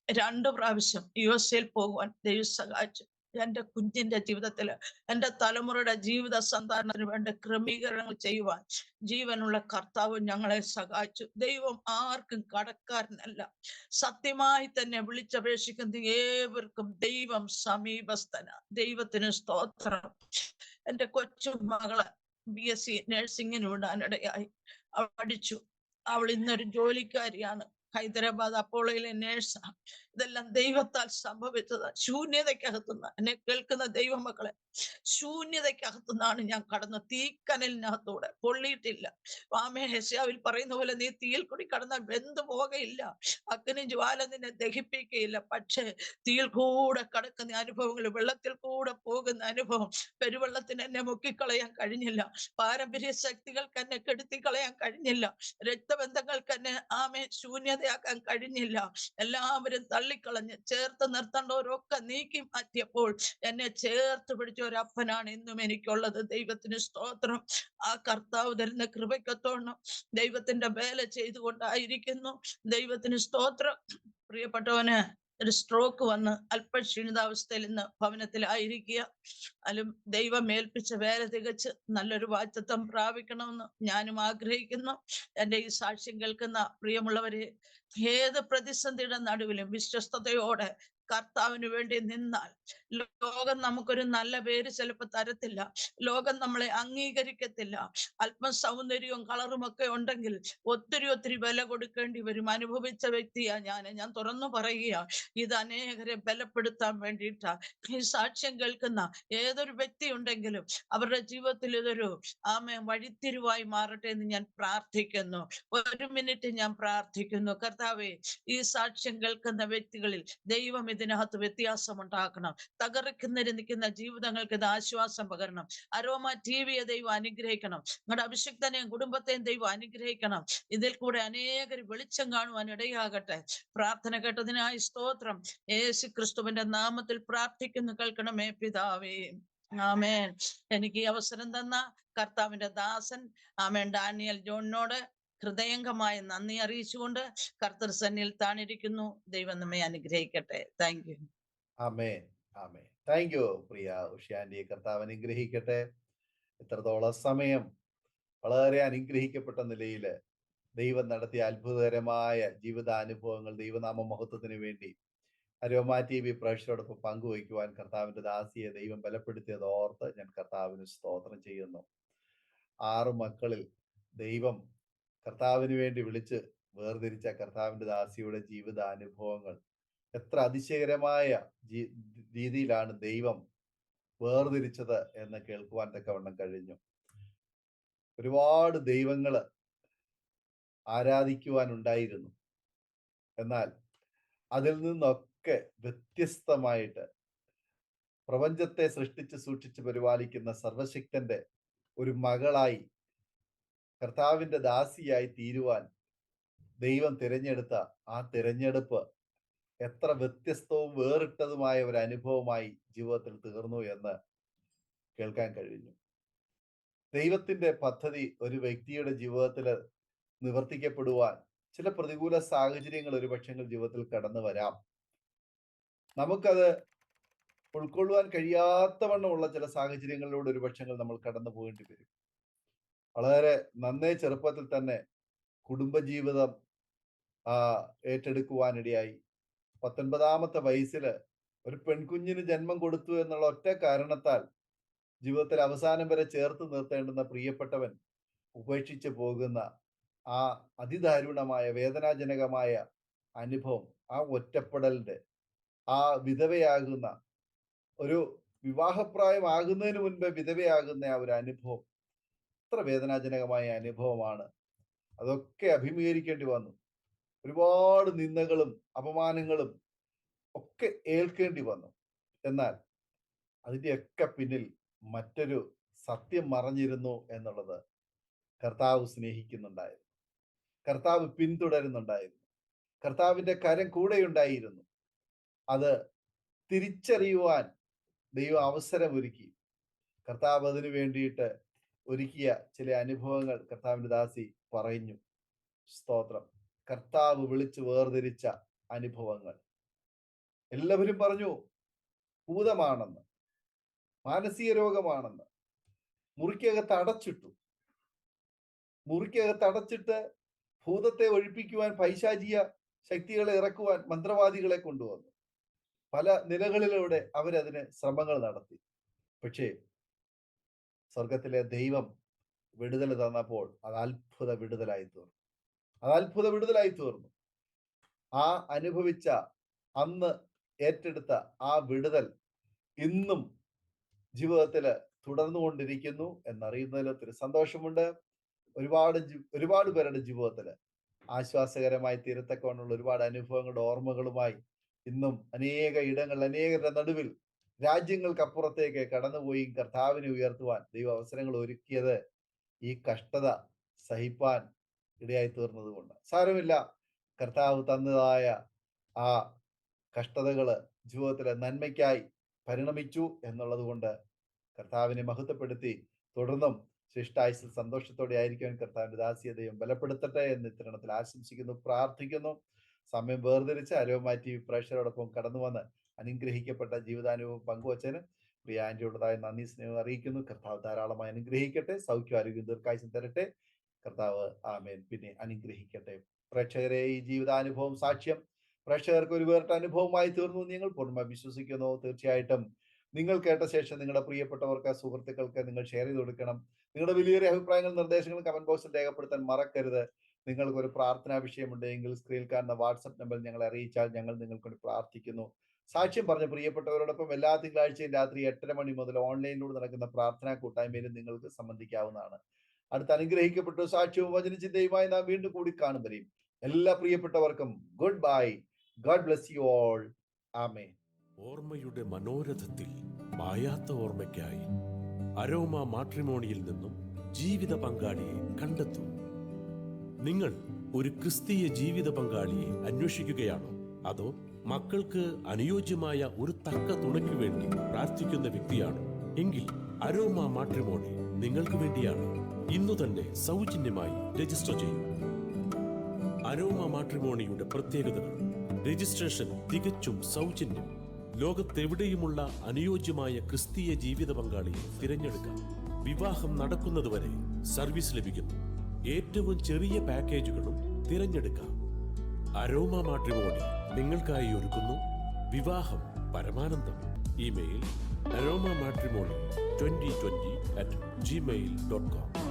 2 പ്രാവശ്യം USA പോകുവാൻ ദൈവം സഹായിച്ചു. എൻ്റെ കുഞ്ഞിന്റെ ജീവിതത്തില്, എൻ്റെ തലമുറയുടെ ജീവിത സന്ധാരണത്തിന് വേണ്ട ക്രമീകരണങ്ങൾ ചെയ്യുവാൻ ജീവനുള്ള കർത്താവ് ഞങ്ങളെ സഹായിച്ചു. ദൈവം ആർക്കും കടക്കാരനല്ല. സത്യമായി തന്നെ വിളിച്ചപേക്ഷിക്കുന്ന ഏവർക്കും ദൈവം സമീപസ്ഥന. ദൈവത്തിന് സ്തോത്രം. എൻ്റെ കൊച്ചു മകളെ BSc നഴ്സിംഗിന് വിടാനിടയായി. അവൾ പഠിച്ചു. അവൾ ഇന്നൊരു ജോലിക്കാരിയാണ്. ഹൈദരാബാദ് അപ്പോളയിലെ നേഴ്സാണ്. ഇതെല്ലാം ദൈവത്താൽ സംഭവിച്ചത്. ശൂന്യതയ്ക്കകത്തുനിന്ന് എന്നെ കേൾക്കുന്ന ദൈവമക്കളെ, ശൂന്യതയ്ക്കകത്തുനിന്നാണ് ഞാൻ കടന്ന് തീക്കനലിനകത്തൂടെ. പൊള്ളിയിട്ടില്ല. യെശയ്യാവിൽ പറയുന്ന പോലെ നീ തീയിൽ കൂടി കടന്നാൽ വെന്തു പോകയില്ല, അഗ്നി ജ്വാല നിന്നെ ദഹിപ്പിക്കുകയില്ല. പക്ഷേ തീയിൽ കൂടെ കടക്കുന്ന അനുഭവങ്ങൾ, വെള്ളത്തിൽ കൂടെ പോകുന്ന അനുഭവം, പെരുവെള്ളത്തിന് എന്നെ മുക്കിക്കളയാൻ കഴിഞ്ഞില്ല. പാരമ്പര്യ ശക്തികൾക്ക് എന്നെ കെടുത്തി കളയാൻ കഴിഞ്ഞില്ല. രക്തബന്ധങ്ങൾക്ക് എന്നെ ശൂന്യതയാക്കാൻ കഴിഞ്ഞില്ല. എല്ലാവരും തള്ളിക്കളഞ്ഞ് ചേർത്ത് നിർത്തേണ്ടവരൊക്കെ നീക്കി മാറ്റിയപ്പോൾ എന്നെ ചേർത്ത് പിടിച്ച ഒരപ്പനാണ് ഇന്നും എനിക്കുള്ളത്. ദൈവത്തിന് സ്തോത്രം. ആ കർത്താവ് തരുന്ന കൃപയ്ക്കൊത്തോണം ദൈവത്തിന്റെ വേല ചെയ്തുകൊണ്ടായിരിക്കുന്നു. ദൈവത്തിന് സ്തോത്രം. പ്രിയപ്പെട്ടവന് ഒരു സ്ട്രോക്ക് വന്ന് അല്പ ക്ഷീണിതാവസ്ഥയിൽ ഇന്ന് ഭവനത്തിലായിരിക്കുക. അല്ലും ദൈവം ഏൽപ്പിച്ച വേല തികച്ച് നല്ലൊരു വാഗ്ദത്തം പ്രാപിക്കണമെന്ന് ഞാനും ആഗ്രഹിക്കുന്നു. എൻ്റെ ഈ സാക്ഷ്യം കേൾക്കുന്ന പ്രിയമുള്ളവരെ, ഏത് പ്രതിസന്ധിയുടെ നടുവിലും വിശ്വസ്തയോടെ കർത്താവിന് വേണ്ടി നിന്നാൽ ലോകം നമുക്കൊരു നല്ല പേര് ചിലപ്പോൾ തരത്തില്ല, ലോകം നമ്മളെ അംഗീകരിക്കത്തില്ല. അല്പം സൗന്ദര്യവും കളറും ഒക്കെ ഉണ്ടെങ്കിൽ ഒത്തിരി വില കൊടുക്കേണ്ടി വരും. അനുഭവിച്ച വ്യക്തിയാ ഞാൻ തുറന്നു പറയുക. ഇത് അനേകരെ ബലപ്പെടുത്താൻ വേണ്ടിയിട്ടാ. ഈ സാക്ഷ്യം കേൾക്കുന്ന ഏതൊരു വ്യക്തി ഉണ്ടെങ്കിലും അവരുടെ ജീവിതത്തിൽ ഇതൊരു വഴിത്തിരിവായി മാറട്ടെ എന്ന് ഞാൻ പ്രാർത്ഥിക്കുന്നു. ഒരു മിനിറ്റ് ഞാൻ പ്രാർത്ഥിക്കുന്നു. കർത്താവേ, ഈ സാക്ഷ്യം കേൾക്കുന്ന വ്യക്തികളിൽ ദൈവം ഇതിനകത്ത് വ്യത്യാസമുണ്ടാക്കണം. നിൽക്കുന്ന ജീവിതങ്ങൾക്ക് ഇത് ആശ്വാസം പകരണം. അരോമ ടിവിയെ ദൈവം അനുഗ്രഹിക്കണം. നിങ്ങളുടെ അഭിഷിക്തനെയും കുടുംബത്തെയും ദൈവം അനുഗ്രഹിക്കണം. ഇതിൽ കൂടെ അനേകർ വെളിച്ചം കാണുവാൻ ഇടയാകട്ടെ. പ്രാർത്ഥന കേട്ടതിനായി സ്തോത്രം. യേശു ക്രിസ്തുവിന്റെ നാമത്തിൽ പ്രാർത്ഥിക്കുന്നു, കേൾക്കണമേ പിതാവേ. ആമേൻ. എനിക്ക് ഈ അവസരം തന്ന കർത്താവിന്റെ ദാസൻ ഡാനിയൽ ജോണിനോട് ഹൃദയംഗമായ നന്ദി അറിയിച്ചുകൊണ്ട് കർത്തൃ സന്നിധിയിൽ താണിരിക്കുന്നു. ദൈവം നമ്മെ അനുഗ്രഹിക്കട്ടെ. Thank you.
Amen, amen. Thank you പ്രിയ ഉഷ്യാന്റി. കർത്താവ് അനുഗ്രഹിക്കട്ടെ. ഇത്രത്തോളം സമയം വളരെ അനുഗ്രഹിക്കപ്പെട്ട നിലയിൽ ദൈവം നടത്തിയ അത്ഭുതകരമായ ജീവിതാനുഭവങ്ങൾ ദൈവനാമ മഹത്വത്തിന് വേണ്ടി അരോമ TV പ്രേക്ഷകരോടൊപ്പം പങ്കുവയ്ക്കുവാൻ കർത്താവിന്റെ ദാസിയെ ദൈവം ബലപ്പെടുത്തിയത് ഓർത്ത് ഞാൻ കർത്താവിന് സ്തോത്രം ചെയ്യുന്നു. 6 മക്കളിൽ ദൈവം കർത്താവിന് വേണ്ടി വിളിച്ച് വേർതിരിച്ച കർത്താവിന്റെ ദാസിയുടെ ജീവിതാനുഭവങ്ങൾ എത്ര അതിശയകരമായ രീതിയിലാണ് ദൈവം വേർതിരിച്ചത് എന്ന് കേൾക്കുവാൻ തക്കവണ്ണം കഴിഞ്ഞു. ഒരുപാട് ദൈവങ്ങള് ആരാധിക്കുവാനുണ്ടായിരുന്നു. എന്നാൽ അതിൽ നിന്നൊക്കെ വ്യത്യസ്തമായിട്ട് പ്രപഞ്ചത്തെ സൃഷ്ടിച്ച് സൂക്ഷിച്ച് പരിപാലിക്കുന്ന സർവശക്തന്റെ ഒരു മകളായി കർത്താവിന്റെ ദാസിയായി തീരുവാൻ ദൈവം തിരഞ്ഞെടുത്ത ആ തിരഞ്ഞെടുപ്പ് എത്ര വ്യത്യസ്തവും വേറിട്ടതുമായ ഒരു അനുഭവമായി ജീവിതത്തിൽ തീർന്നു എന്ന് കേൾക്കാൻ കഴിഞ്ഞു. ദൈവത്തിന്റെ പദ്ധതി ഒരു വ്യക്തിയുടെ ജീവിതത്തിൽ നിവർത്തിക്കപ്പെടുവാൻ ചില പ്രതികൂല സാഹചര്യങ്ങൾ ഒരുപക്ഷെങ്കിൽ ജീവിതത്തിൽ കടന്നു വരാം. നമുക്കത് ഉൾക്കൊള്ളുവാൻ കഴിയാത്തവണ്ണമുള്ള ചില സാഹചര്യങ്ങളിലൂടെ ഒരുപക്ഷെങ്കിൽ നമ്മൾ കടന്നു പോകേണ്ടി വരും. വളരെ നന്നേ ചെറുപ്പത്തിൽ തന്നെ കുടുംബജീവിതം ഏറ്റെടുക്കുവാനിടയായി. 19-ാമത്തെ വയസ്സിൽ ഒരു പെൺകുഞ്ഞിന് ജന്മം കൊടുത്തു എന്നുള്ള ഒറ്റ കാരണത്താൽ ജീവിതത്തിൽ അവസാനം വരെ ചേർത്ത് നിർത്തേണ്ടുന്ന പ്രിയപ്പെട്ടവൻ ഉപേക്ഷിച്ച് പോകുന്ന ആ അതിദാരുണമായ വേദനാജനകമായ അനുഭവം, ആ ഒറ്റപ്പെടലിന്റെ, ആ വിധവയാകുന്ന ഒരു വിവാഹപ്രായമാകുന്നതിന് മുൻപേ വിധവയാകുന്ന ആ ഒരു അനുഭവം എത്ര വേദനാജനകമായ അനുഭവമാണ്. അതൊക്കെ അഭിമുഖീകരിക്കേണ്ടി വന്നു. ഒരുപാട് നിന്ദകളും അപമാനങ്ങളും ഒക്കെ ഏൽക്കേണ്ടി വന്നു. എന്നാൽ അതിൻ്റെയൊക്കെ പിന്നിൽ മറ്റൊരു സത്യം മറഞ്ഞിരുന്നു എന്നുള്ളത് കർത്താവ് സ്നേഹിക്കുന്നുണ്ടായിരുന്നു, കർത്താവ് പിന്തുടരുന്നുണ്ടായിരുന്നു, കർത്താവിന്റെ കരം കൂടെയുണ്ടായിരുന്നു. അത് തിരിച്ചറിയുവാൻ ദൈവം അവസരമൊരുക്കി. കർത്താവ് അതിനു വേണ്ടിയിട്ട് ഒരുക്കിയ ചില അനുഭവങ്ങൾ കർത്താവിന്റെ ദാസി പറഞ്ഞു. സ്തോത്രം. കർത്താവ് വിളിച്ച് വേർതിരിച്ച അനുഭവങ്ങൾ. എല്ലാവരും പറഞ്ഞു ഭൂതമാണെന്ന്, മാനസിക രോഗമാണെന്ന്. മുറിക്കകത്ത് അടച്ചിട്ട് ഭൂതത്തെ ഒഴിപ്പിക്കുവാൻ പൈശാചിക ശക്തികളെ ഇറക്കുവാൻ മന്ത്രവാദികളെ കൊണ്ടുവന്നു. പല നിലകളിലൂടെ അവരതിന് ശ്രമങ്ങൾ നടത്തി. പക്ഷേ സ്വർഗത്തിലെ ദൈവം വിടുതൽ തന്നപ്പോൾ അത് അത്ഭുത വിടുതലായി തീർന്നു. ആ അനുഭവിച്ച, അന്ന് ഏറ്റെടുത്ത ആ വിടുതൽ ഇന്നും ജീവിതത്തിൽ തുടർന്നുകൊണ്ടിരിക്കുന്നു എന്നറിയുന്നതിൽ ഒത്തിരി സന്തോഷമുണ്ട്. ഒരുപാട് പേരുടെ ജീവിതത്തിൽ ആശ്വാസകരമായി തീരത്തക്കവണ്ണമുള്ള ഒരുപാട് അനുഭവങ്ങളുടെ ഓർമ്മകളുമായി ഇന്നും അനേക ഇടങ്ങളിൽ അനേകരുടെ നടുവിൽ രാജ്യങ്ങൾക്കപ്പുറത്തേക്ക് കടന്നുപോയി കർത്താവിനെ ഉയർത്തുവാൻ ദൈവം അവസരങ്ങൾ ഒരുക്കിയത് ഈ കഷ്ടത സഹിപ്പാൻ ഇടയായി തീർന്നത് കൊണ്ട്. സാരമില്ല, കർത്താവ് തന്നതായ ആ കഷ്ടതകള് ജീവിതത്തിലെ നന്മയ്ക്കായി പരിണമിച്ചു എന്നുള്ളത് കൊണ്ട് കർത്താവിനെ മഹത്വപ്പെടുത്തി തുടർന്നും ശിഷ്ടായുസിൽ സന്തോഷത്തോടെ ആയിരിക്കാൻ കർത്താവിന്റെ ദാസിയെ ദൈവം ബലപ്പെടുത്തട്ടെ എന്ന് ഇത്തരണത്തിൽ ആശംസിക്കുന്നു, പ്രാർത്ഥിക്കുന്നു. സമയം വേർതിരിച്ച് അരോമ TV പ്രേക്ഷകരോടൊപ്പം കടന്നു വന്ന് അനുഗ്രഹിക്കപ്പെട്ട ജീവിതാനുഭവം പങ്കുവച്ചതിന് പ്രിയ ആന്റിയോടതായ നന്ദി സ്നേഹം അറിയിക്കുന്നു. കർത്താവ് ധാരാളമായി അനുഗ്രഹിക്കട്ടെ, സൗഖ്യം ആരോഗ്യം ദീർഘായുസ്സും തരട്ടെ. കർത്താവ് ആമേൻ. പിന്നെ അനുഗ്രഹിക്കട്ടെ. പ്രേക്ഷകരെ, ഈ ജീവിതാനുഭവം സാക്ഷ്യം പ്രേക്ഷകർക്ക് ഒരു വേറിട്ട അനുഭവമായി തീർന്നു എന്ന് ഞങ്ങൾ പൂർണ്ണമായി വിശ്വസിക്കുന്നു. തീർച്ചയായിട്ടും നിങ്ങൾ കേട്ട ശേഷം നിങ്ങളുടെ പ്രിയപ്പെട്ടവർക്ക്, സുഹൃത്തുക്കൾക്ക് നിങ്ങൾ ഷെയർ ചെയ്ത് കൊടുക്കണം. നിങ്ങളുടെ വലിയ അഭിപ്രായങ്ങൾ, നിർദ്ദേശങ്ങൾ കമന്റ് ബോക്സിൽ രേഖപ്പെടുത്താൻ മറക്കരുത്. നിങ്ങൾക്ക് ഒരു പ്രാർത്ഥനാ വിഷയമുണ്ടെങ്കിൽ സ്ക്രീനിൽ കാണുന്ന വാട്സ്ആപ്പ് നമ്പറിൽ ഞങ്ങളെ അറിയിച്ചാൽ ഞങ്ങൾ നിങ്ങൾക്ക് വേണ്ടി പ്രാർത്ഥിക്കുന്നു. സാക്ഷ്യം പറഞ്ഞ പ്രിയപ്പെട്ടവരോടൊപ്പം എല്ലാ തിങ്കളാഴ്ചയും രാത്രി 8:30 മണി മുതൽ ഓൺലൈനിലൂടെ നടക്കുന്ന പ്രാർത്ഥനാ കൂട്ടായ്മയിലും നിങ്ങൾക്ക് സംബന്ധിക്കാവുന്നതാണ്. അടുത്ത അനുഗ്രഹിക്കപ്പെട്ട സാക്ഷ്യവും വചനചിന്തയുമായി നാം വീണ്ടും കൂടി കാണും വരെയും എല്ലാ പ്രിയപ്പെട്ടവർക്കും good bye. God bless you all. Amen.
ഓർമ്മയുടെ മനോരഥത്തിൽ മായാത്ത ഓർമ്മയ്ക്കായി അരോമ മാട്രിമോണിയിൽ നിന്നും ജീവിത പങ്കാളിയെ കണ്ടെത്തൂ. നിങ്ങൾ ഒരു ക്രിസ്തീയ ജീവിത പങ്കാളിയെ അന്വേഷിക്കുകയാണോ? അതോ മക്കൾക്ക് അനുയോജ്യമായ ഒരു തക്ക തുണയ്ക്ക് വേണ്ടി പ്രാർത്ഥിക്കുന്ന വ്യക്തിയാണോ? എങ്കിൽ അരോമ മാട്രിമോണി നിങ്ങൾക്ക് വേണ്ടിയാണ്. ഇന്നു തന്നെ സൗജന്യമായി രജിസ്റ്റർ ചെയ്യൂ. അരോമ മാട്രിമോണിയുടെ പ്രത്യേകതകൾ: രജിസ്ട്രേഷൻ തികച്ചും സൗജന്യം. ലോകത്തെവിടെയുമുള്ള അനുയോജ്യമായ ക്രിസ്തീയ ജീവിത പങ്കാളിയെ തിരഞ്ഞെടുക്കാം. വിവാഹം നടക്കുന്നതുവരെ സർവീസ് ലഭിക്കുന്നു. ഏറ്റവും ചെറിയ പാക്കേജുകളും തിരഞ്ഞെടുക്കാം. അരോമ മാട്രിമോണി നിങ്ങൾക്കായി ഒരുക്കുന്നു വിവാഹം പരമാനന്ദം. Email aroma matrimony2020@gmail.com